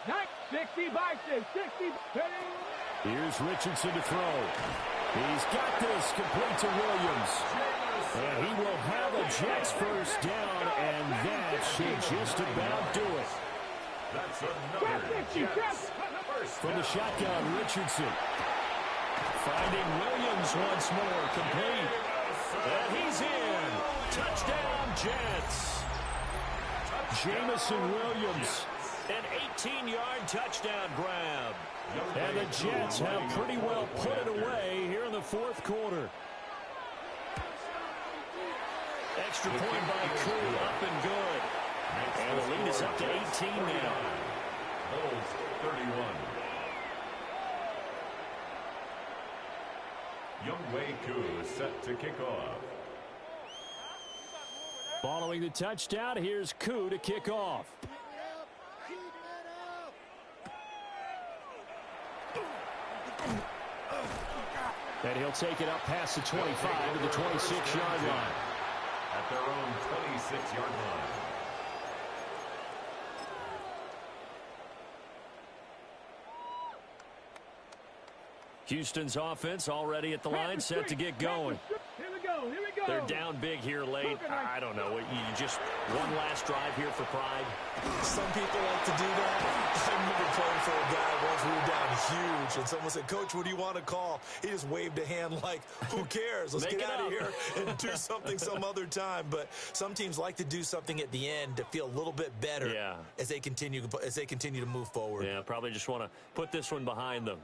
60 by 6. 60. Here's Richardson to throw. He's got this complete to Williams. And he will have a Jets first down, and that should just about do it. That's another Jets. From the shotgun, Richardson. Finding Williams once more, complete. And he's in. Touchdown, Jets. Jamison Williams, an 18-yard touchdown grab. And the Jets have pretty well put it away here in the 4th quarter. Extra point by Crew, up and good. And the lead is up to 18 now. Bulls 31. Younghoe Koo is set to kick off. Following the touchdown, here's Koo to kick off. And he'll take it up past the 25 to the 26-yard line. At their own 26-yard line. Houston's offense already at the line, set to get going. Here we go. Here we go. They're down big here late. I don't know. You just one last drive here for pride. Some people like to do that. I remember playing for a guy once we were down huge, and someone said, "Coach, what do you want to call?" He just waved a hand like, "Who cares? Let's get out of here and do something some other time." But some teams like to do something at the end to feel a little bit better as they continue to move forward. Yeah, probably just want to put this one behind them.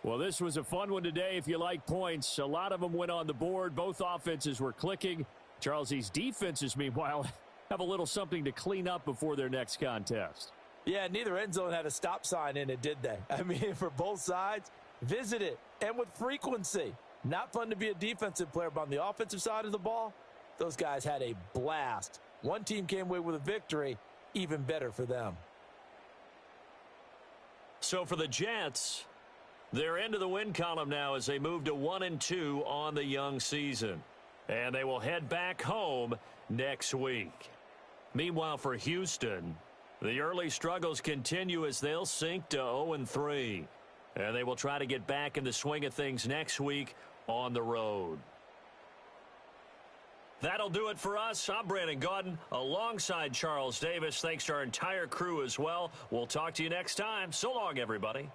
Well, this was a fun one today if you like points. A lot of them went on the board. Both offenses were clicking. Charles, these defenses, meanwhile, have a little something to clean up before their next contest. Yeah, neither end zone had a stop sign in it, did they? I mean, for both sides, visit it, and with frequency. Not fun to be a defensive player, but on the offensive side of the ball, those guys had a blast. One team came away with a victory, even better for them. So for the Jets, they're into the win column now as they move to 1-2 on the young season. And they will head back home next week. Meanwhile, for Houston, the early struggles continue as they'll sink to 0-3. And they will try to get back in the swing of things next week on the road. That'll do it for us. I'm Brandon Gaudin alongside Charles Davis. Thanks to our entire crew as well. We'll talk to you next time. So long, everybody.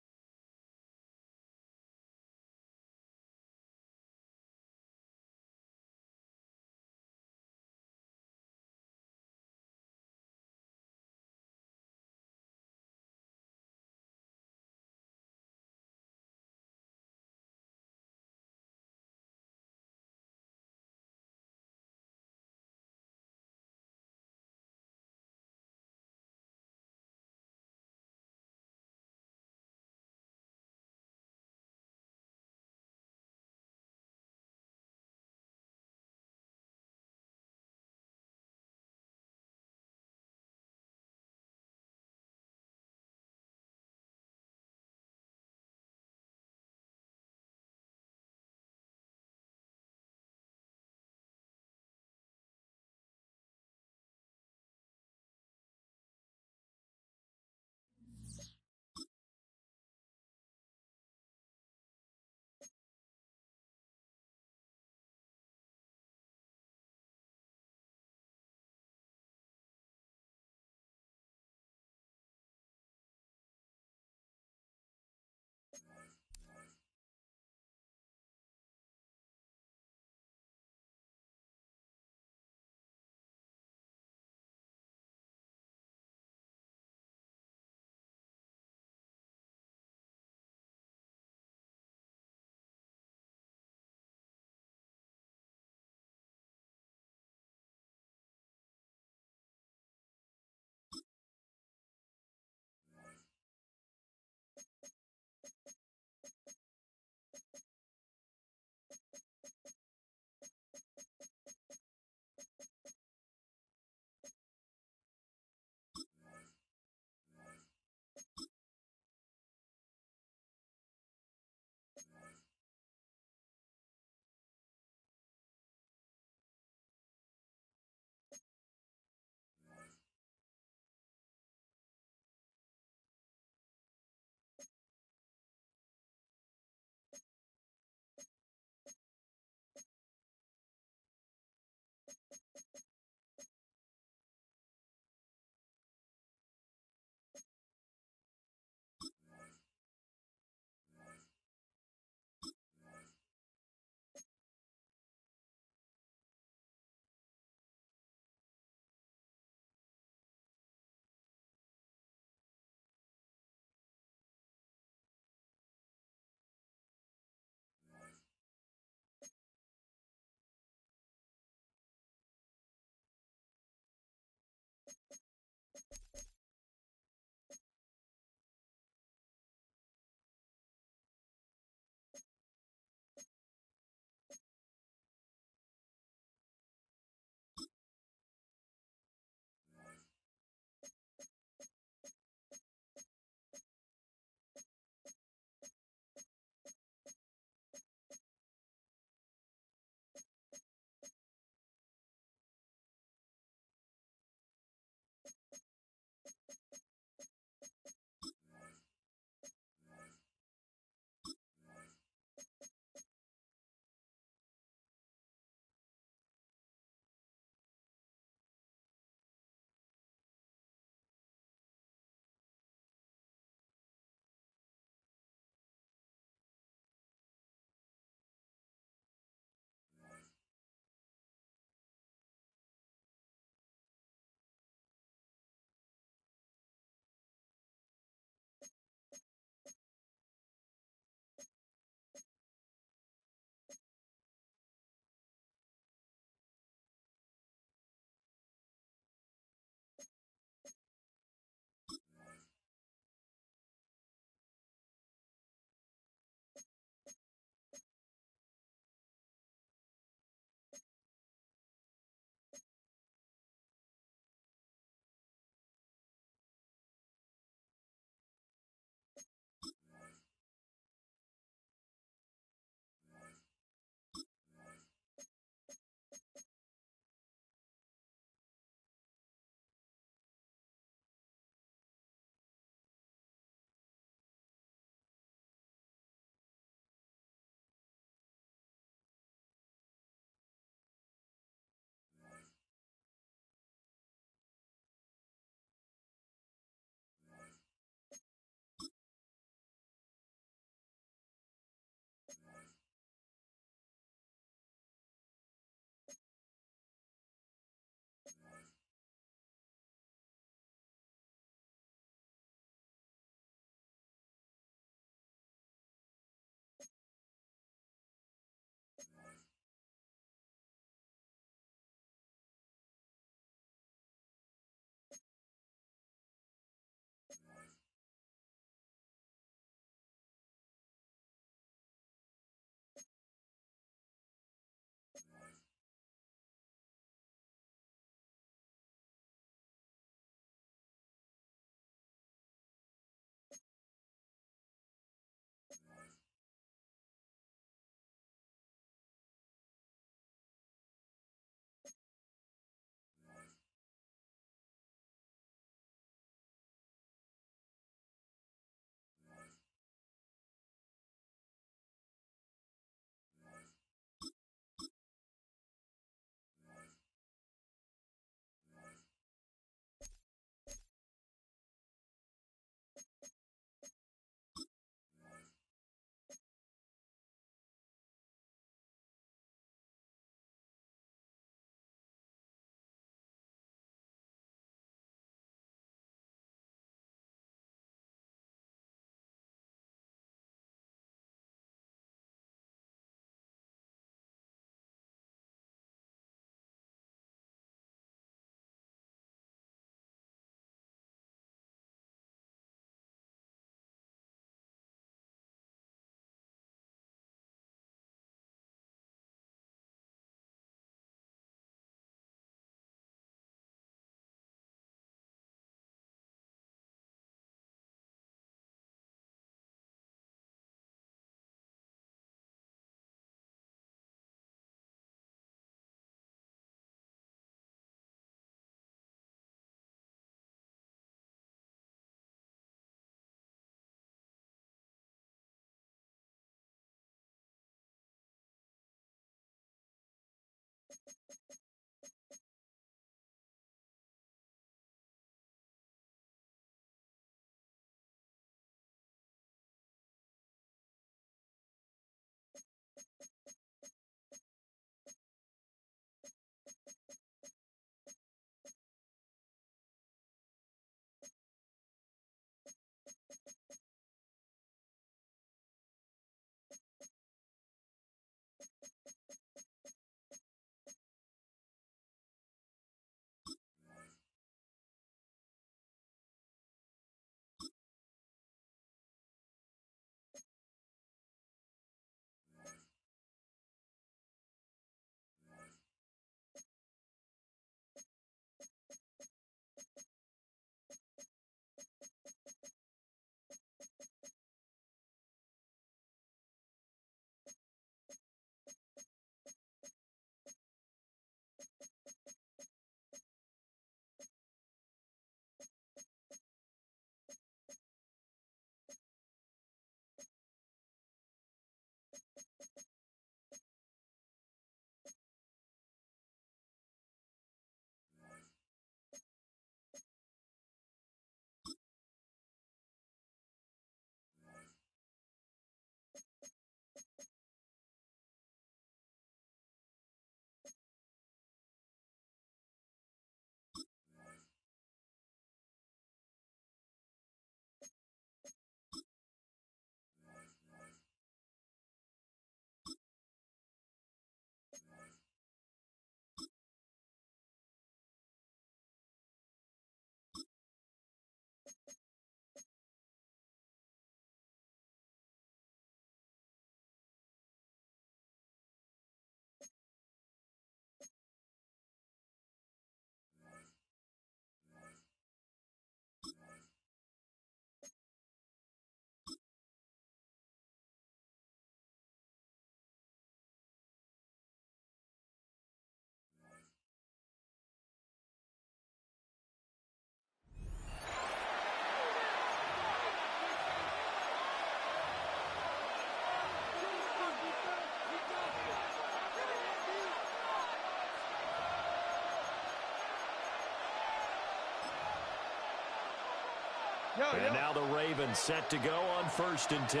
And now the Ravens set to go on 1st and 10.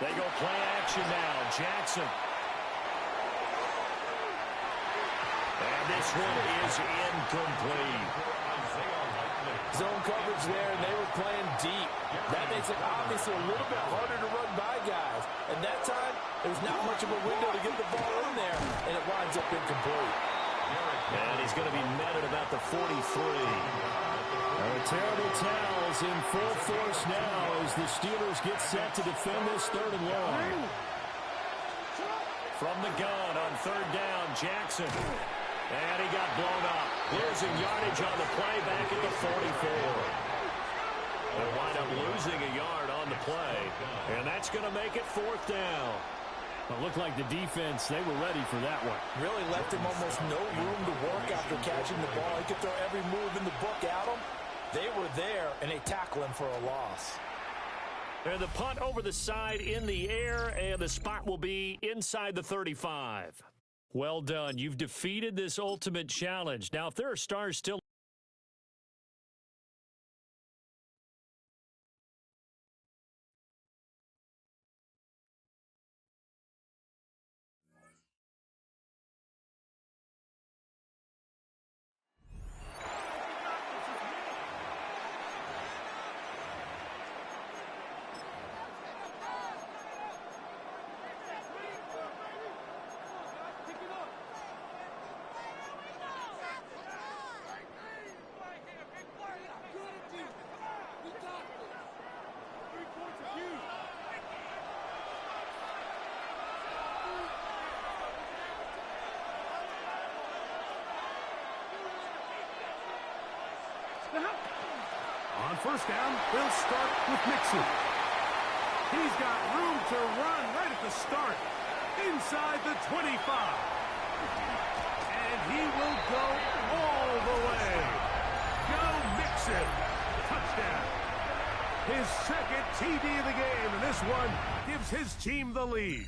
They go play action now. Jackson. And this one is incomplete. Zone coverage there, and they were playing deep. That makes it obviously a little bit harder to run by guys. And that time, there's not much of a window to get the ball in there, and it winds up incomplete. And he's going to be met at about the 43. Terrible towels in full force now as the Steelers get set to defend this 3rd and long. From the gun on 3rd down, Jackson. And he got blown up. Losing yardage on the play back at the 44. They'll wind up losing a yard on the play. And that's going to make it 4th down. It looked like the defense, they were ready for that one. Really left him almost no room to work after catching the ball. He could throw every move in the book at him. They were there, and they tackle him for a loss. And the punt over the side in the air, and the spot will be inside the 35. Well done. You've defeated this ultimate challenge. Now, if there are stars still... On 1st down, they'll start with Mixon. He's got room to run right at the start, inside the 25. And he will go all the way. Go Mixon. Touchdown. His 2nd TD of the game, and this one gives his team the lead.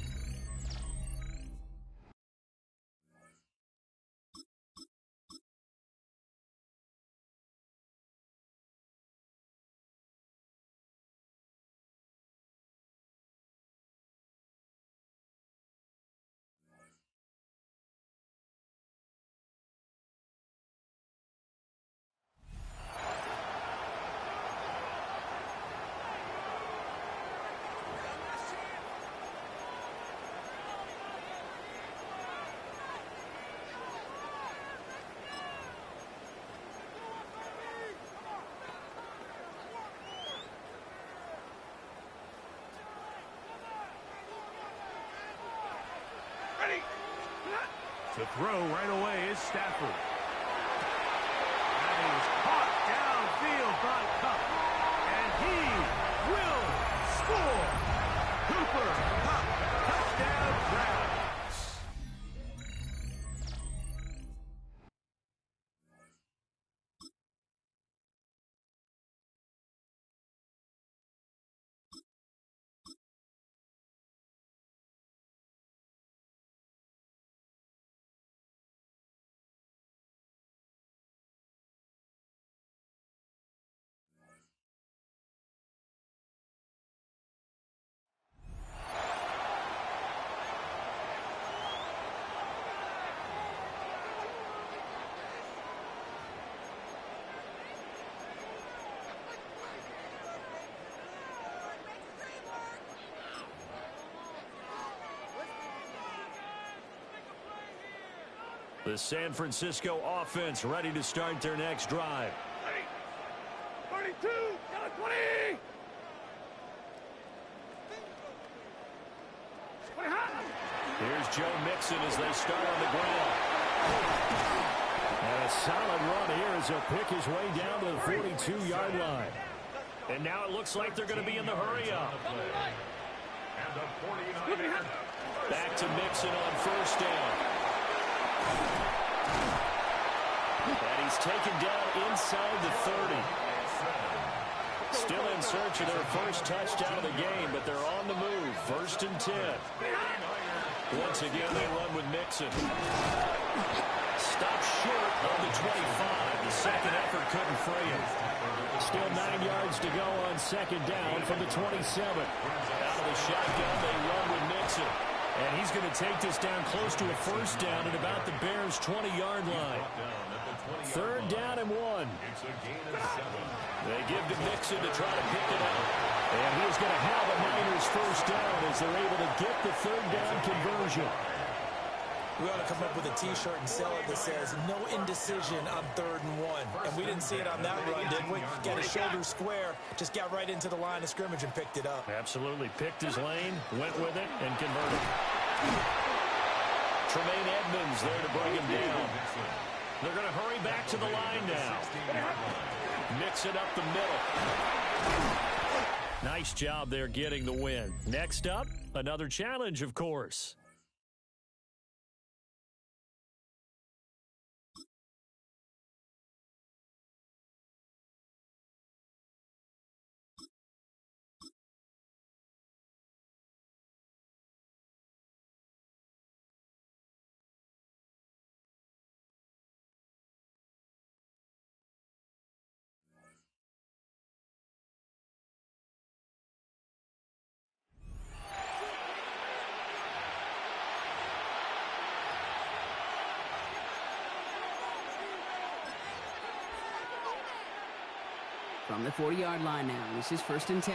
To throw right away is Stafford. And he's caught downfield by Kupp. And he will score. Cooper Kupp, touchdown Browns. The San Francisco offense ready to start their next drive. 32, got a 20. Here's Joe Mixon as they start on the ground. And a solid run here as he'll pick his way down to the 42-yard line. And now it looks like they're going to be in the hurry-up. Back to Mixon on 1st down. And he's taken down inside the 30. Still in search of their first touchdown of the game, but they're on the move. 1st and 10. Once again, they run with Mixon. Stopped short of the 25. The second effort couldn't free him. Still 9 yards to go on second down from the 27. Out of the shotgun, they run with Mixon. And he's going to take this down close to a first down at about the Bears' 20-yard line. Third down and 1. They give to Mixon to try to pick it up. And he's going to have a Niners first down as they're able to get the third down conversion. We ought to come up with a T-shirt and sell it that says, no indecision on 3rd and 1. And we didn't see it on that run, did we? Got his shoulder square, just got right into the line of scrimmage and picked it up. Absolutely. Picked his lane, went with it, and converted. Tremaine Edmonds there to bring him down. They're going to hurry back to the line now. Mix it up the middle. Nice job there getting the win. Next up, another challenge, of course. From the 40-yard line now, this is 1st and 10.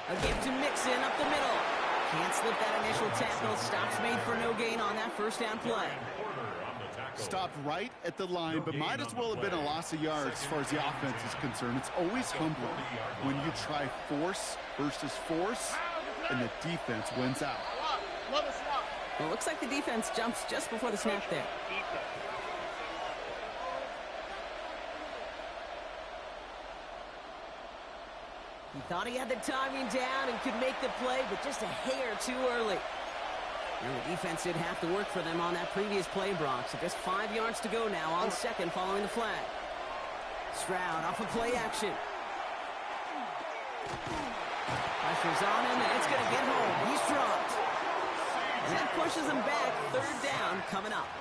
A give to Mixon up the middle. Can't slip that initial tackle. Stops made for no gain on that first down play. Stopped right at the line, but might as well have been a loss of yards as far as the offense is concerned. It's always humbling when you try force versus force, and the defense wins out. Well, it looks like the defense jumps just before the snap there. He thought he had the timing down and could make the play, but just a hair too early. And the defense did have to work for them on that previous play, Brock. So just 5 yards to go now on second following the flag. Stroud off of play action. Pressure's on him, and it's going to get home. He's dropped. And that pushes him back. Third down coming up.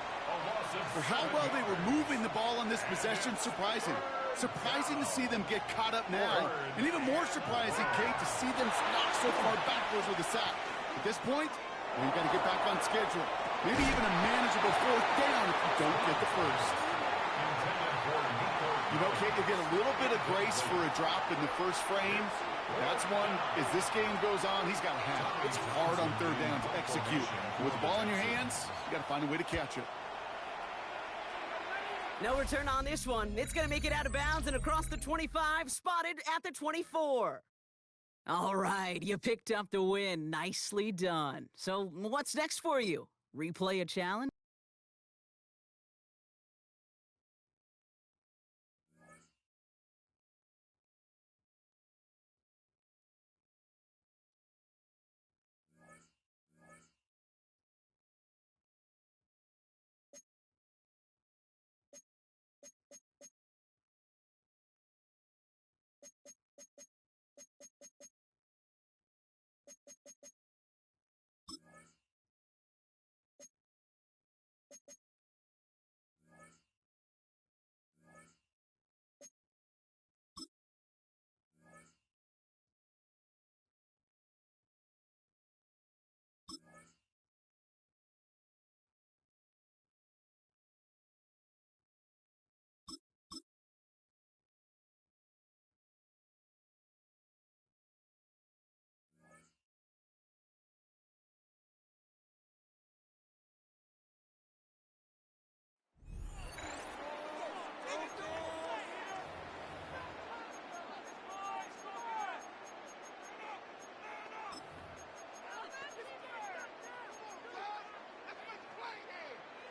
For how well they were moving the ball on this possession, surprising. Surprising to see them get caught up now. And even more surprising, Kate, to see them knock so far backwards with a sack. At this point, well, you got to get back on schedule. Maybe even a manageable fourth down if you don't get the first. You know, Kate, you get a little bit of grace for a drop in the first frame. That's one, as this game goes on, he's got to have. It's hard on third down to execute. With the ball in your hands, you got to find a way to catch it. No return on this one. It's going to make it out of bounds and across the 25, spotted at the 24. All right, you picked up the win. Nicely done. So what's next for you? Replay a challenge?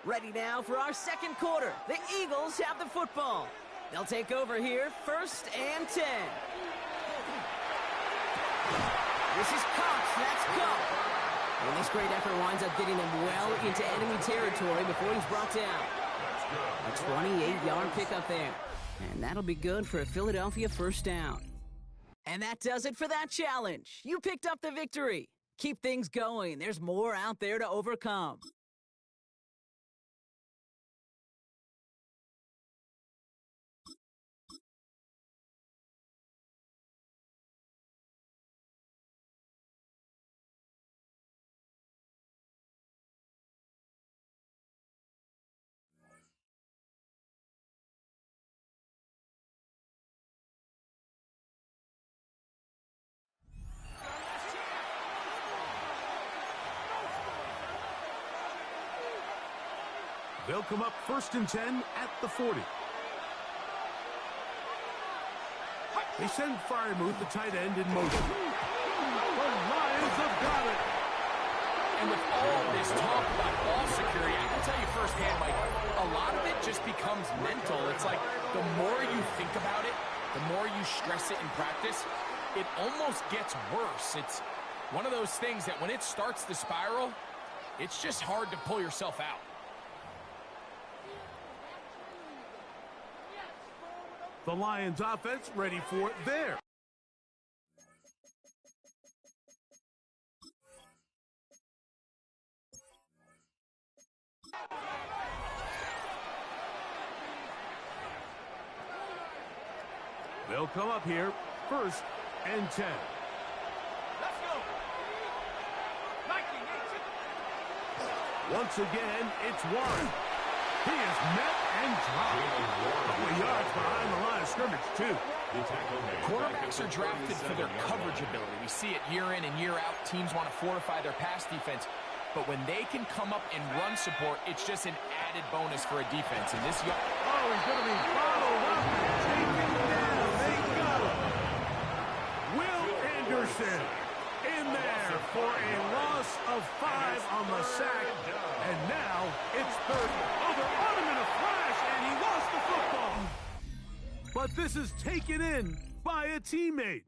Ready now for our second quarter. The Eagles have the football. They'll take over here, 1st and 10. This is Cox. That's Cox. And this great effort winds up getting them well into enemy territory before he's brought down. A 28-yard pickup there. And that'll be good for a Philadelphia first down. And that does it for that challenge. You picked up the victory. Keep things going. There's more out there to overcome. They'll come up 1st and 10 at the 40. They send Fryermuth, the tight end, in motion. The Lions have got it. And with all this talk about ball security, I can tell you firsthand, Mike, a lot of it just becomes mental. It's like the more you think about it, the more you stress it in practice, it almost gets worse. It's one of those things that when it starts to spiral, it's just hard to pull yourself out. The Lions offense ready for their. They'll come up here 1st and 10. Let's go. Once again, it's Warren. He is met and dropped. Couple of yards behind the line of scrimmage, too. Quarterbacks are drafted for their coverage ability. We see it year in and year out. Teams want to fortify their pass defense. But when they can come up and run support, it's just an added bonus for a defense. And this young... Oh, he's going to be followed up and taken down. They got him. Will Anderson in there for a loss of 5 on the sack. And now it's 3rd. Oh, they're on him in a flash, and he lost the football. But this is taken in by a teammate.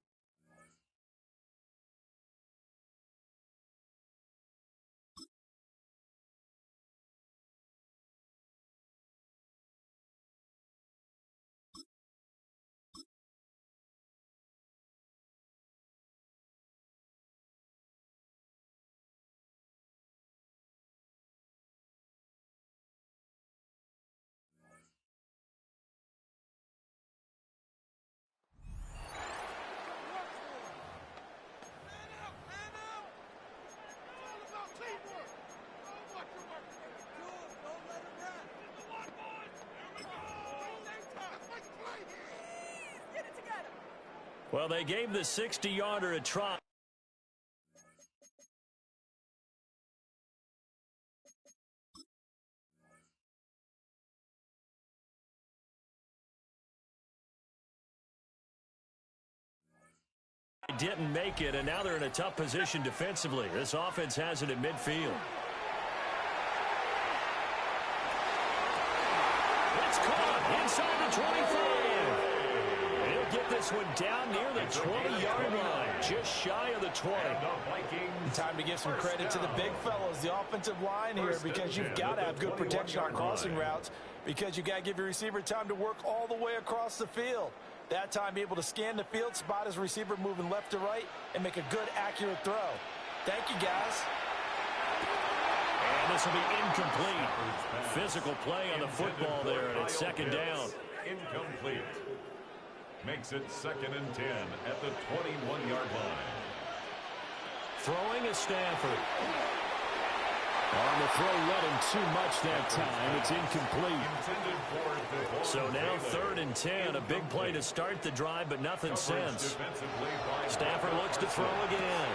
Well, they gave the 60-yarder a try. Didn't make it, and now they're in a tough position defensively. This offense has it at midfield. It's caught inside the 25. He'll get this one down near the 20-yard line, just shy of the 20. Time to give some credit to the big fellows, the offensive line here, because you've got to have good protection on crossing routes, because you've got to give your receiver time to work all the way across the field. That time, be able to scan the field, spot his receiver moving left to right, and make a good, accurate throw. Thank you, guys. And this will be incomplete. Physical play on the football there, and it's 2nd down. Incomplete. Makes it 2nd and 10 at the 21-yard line. Throwing is Stafford. On the throw, led him too much that time. It's incomplete. So now 3rd and 10. A big play to start the drive, but nothing since. Stafford looks to throw again.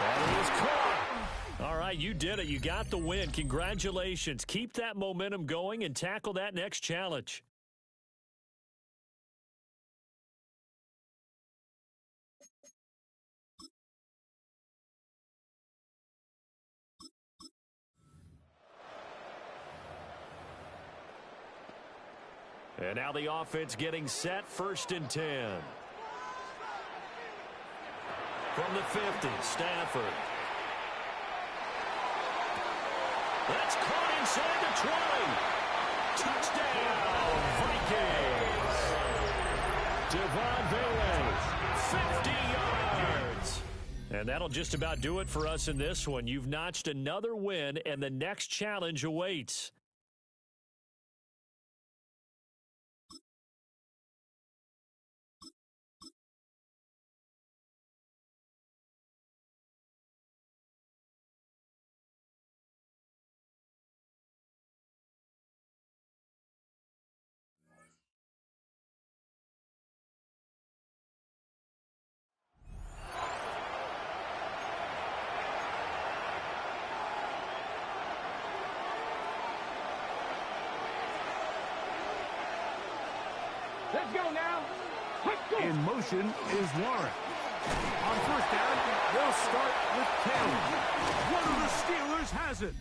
That is caught. All right, you did it. You got the win. Congratulations. Keep that momentum going and tackle that next challenge. And now the offense getting set, 1st and 10. From the 50, Stafford. That's caught inside the 20. Touchdown, Vikings. Devon Vele, 50 yards. And that'll just about do it for us in this one. You've notched another win, and the next challenge awaits. Let's go now. Let's go. In motion is Warren. On first down, they'll start with Taylor. One of the Steelers has it.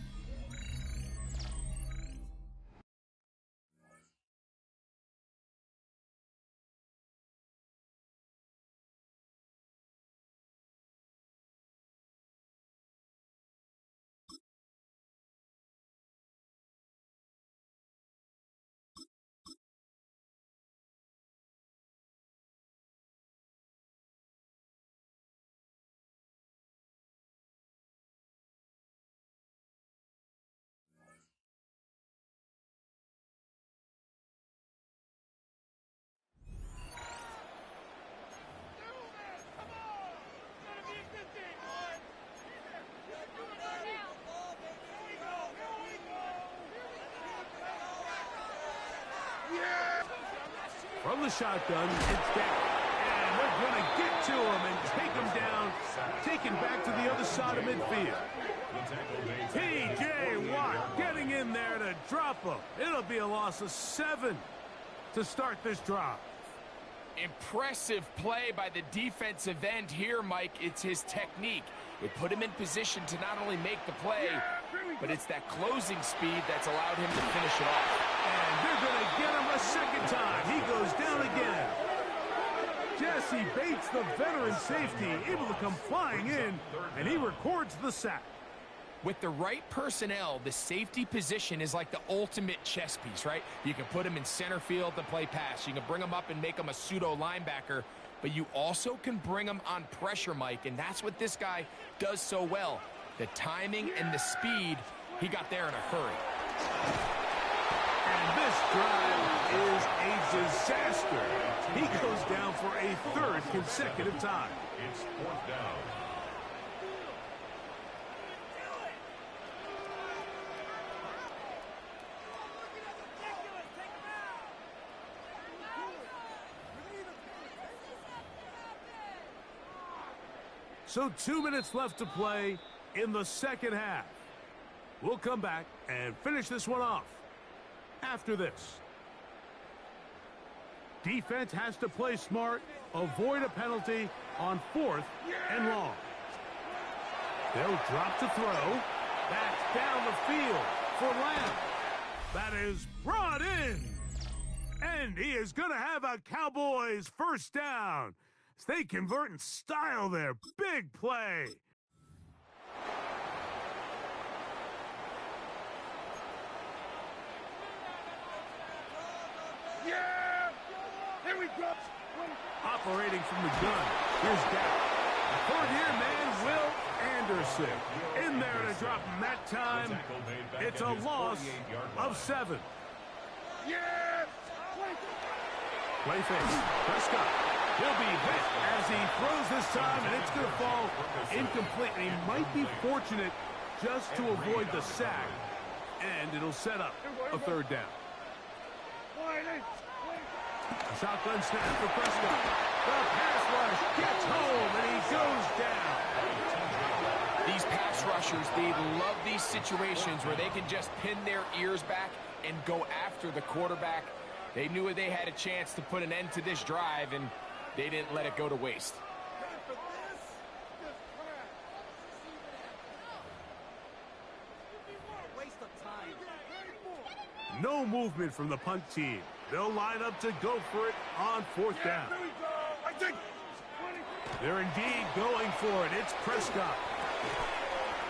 From the shotgun, it's down. And they're going to get to him and take him down, taken back to the other side of midfield. T.J. Watt getting in there to drop him. It'll be a loss of 7 to start this drive. Impressive play by the defensive end here, Mike. It's his technique. It put him in position to not only make the play, but it's that closing speed that's allowed him to finish it off. And they're going to get him a second time. He goes down again. Jesse Bates, the veteran safety, able to come flying in, and he records the sack. With the right personnel, the safety position is like the ultimate chess piece, right? You can put him in center field to play pass. You can bring him up and make him a pseudo linebacker, but you also can bring him on pressure, Mike, and that's what this guy does so well. The timing and the speed, he got there in a hurry. And this drive is a disaster. He goes down for a third consecutive time. It's fourth down. So 2 minutes left to play in the second half. We'll come back and finish this one off after this. Defense has to play smart, avoid a penalty on 4th and long. They'll drop to throw. That's down the field for Lamb. That is brought in. And he is going to have a Cowboys first down. They convert in style there. Big play. Yeah! Here we go! Operating from the gun. Here's Dak. Third year man, Will Anderson. In there to drop him that time. It's a loss of 7. Yeah! Play fake. Prescott. He'll be hit as he throws this time, and it's going to fall incomplete. And he might be fortunate just to avoid the sack, and it'll set up a third down. Shotgun snap for Prescott. The pass rush gets home, and he goes down. These pass rushers, they love these situations where they can just pin their ears back and go after the quarterback. They knew they had a chance to put an end to this drive, and they didn't let it go to waste. No movement from the punt team. They'll line up to go for it on 4th down. They're indeed going for it. It's Prescott.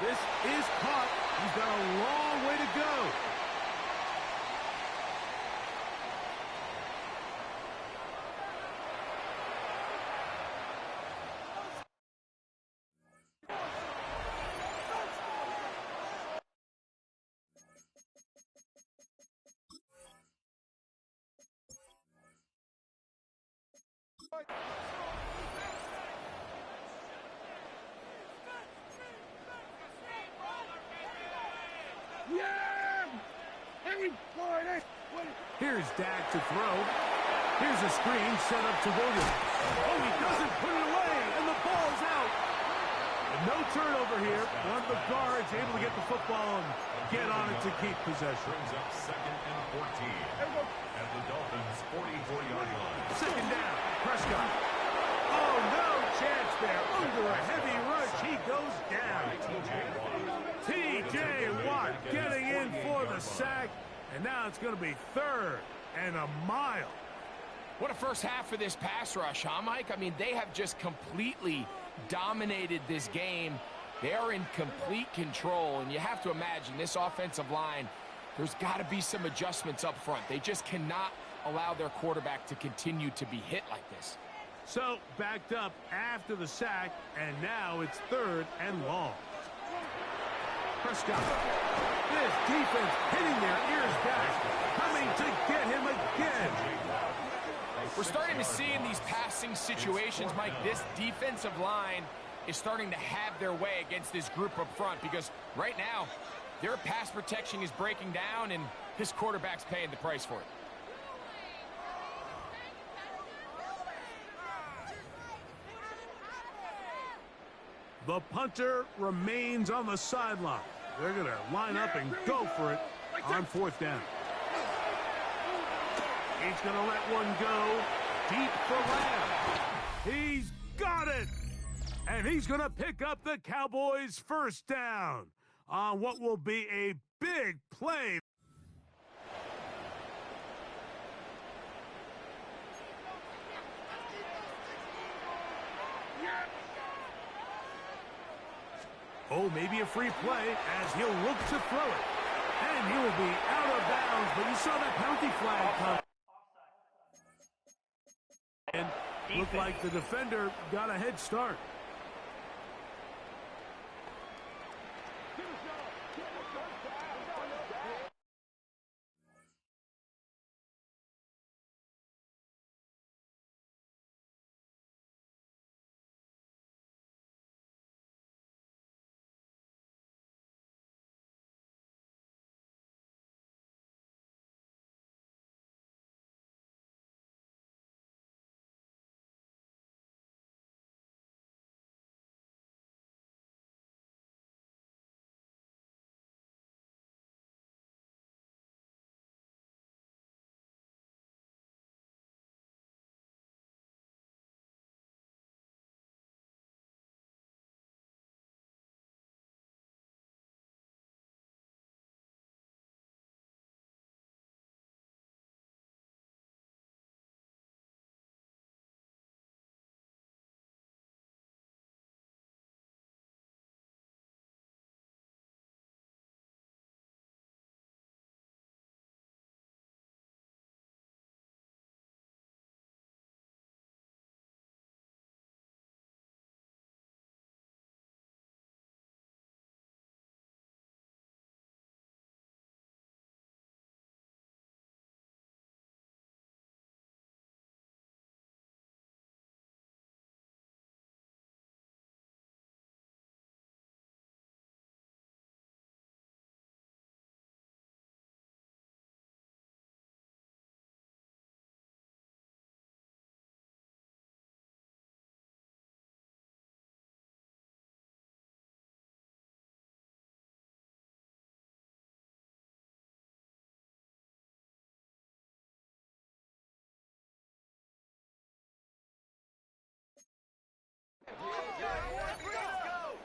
This is caught. He's got a long way to go. Here's Dak to throw. Here's a screen set up to Williams. Oh, he doesn't put it away, and the ball's out. And no turnover here. One of the guards able to get the football and get on it to keep possession. Brings up 2nd and 14 at the Dolphins' 44-yard line. 2nd down. Prescott. Oh, no chance there. Under a heavy rush, he goes down. T.J. Watt getting in for the sack, and now it's going to be 3rd and a mile. What a first half for this pass rush, huh, Mike? I mean, they have just completely dominated this game. They are in complete control, and you have to imagine this offensive line, there's got to be some adjustments up front. They just cannot allow their quarterback to continue to be hit like this. So, backed up after the sack, and now it's 3rd and long. Prescott. This defense hitting their ears back, coming to get him again. We're starting to see in these passing situations, Mike, this defensive line is starting to have their way against this group up front because right now, their pass protection is breaking down and his quarterback's paying the price for it. The punter remains on the sideline. They're going to line up and go for it on 4th down. He's going to let one go deep for Lamb. He's got it. And he's going to pick up the Cowboys' 1st down on what will be a big play. Oh, maybe a free play as he'll look to throw it. And he will be out of bounds, but you saw that penalty flag come. And looked like the defender got a head start.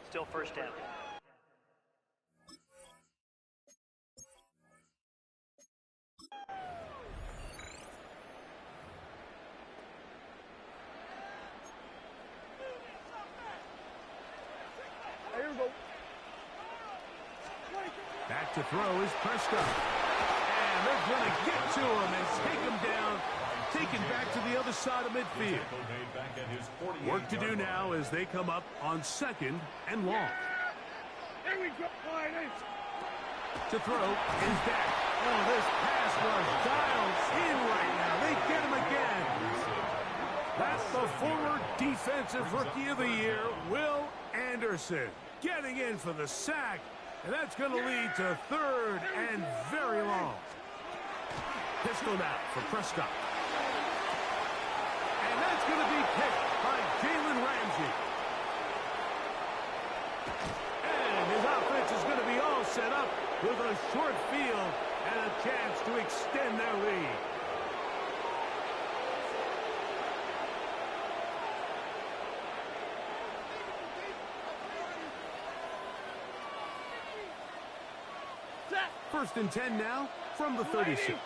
Still 1st down. Back to throw is Prescott. And they're going to get to him and take him down, taken back to the other side of midfield. Work to do now as they come up on 2nd and long. There we go. To throw is Dak. Oh, this pass was dialed in right now. They get him again. That's the former Defensive Rookie of the Year, Will Anderson, getting in for the sack. And that's going to lead to 3rd and very long. Pistol now for Prescott. And that's going to be picked by Jalen Ramsey. And his offense is going to be all set up with a a short field and a chance to extend their lead. First and 10 now from the 36.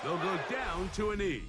They'll go down to a knee.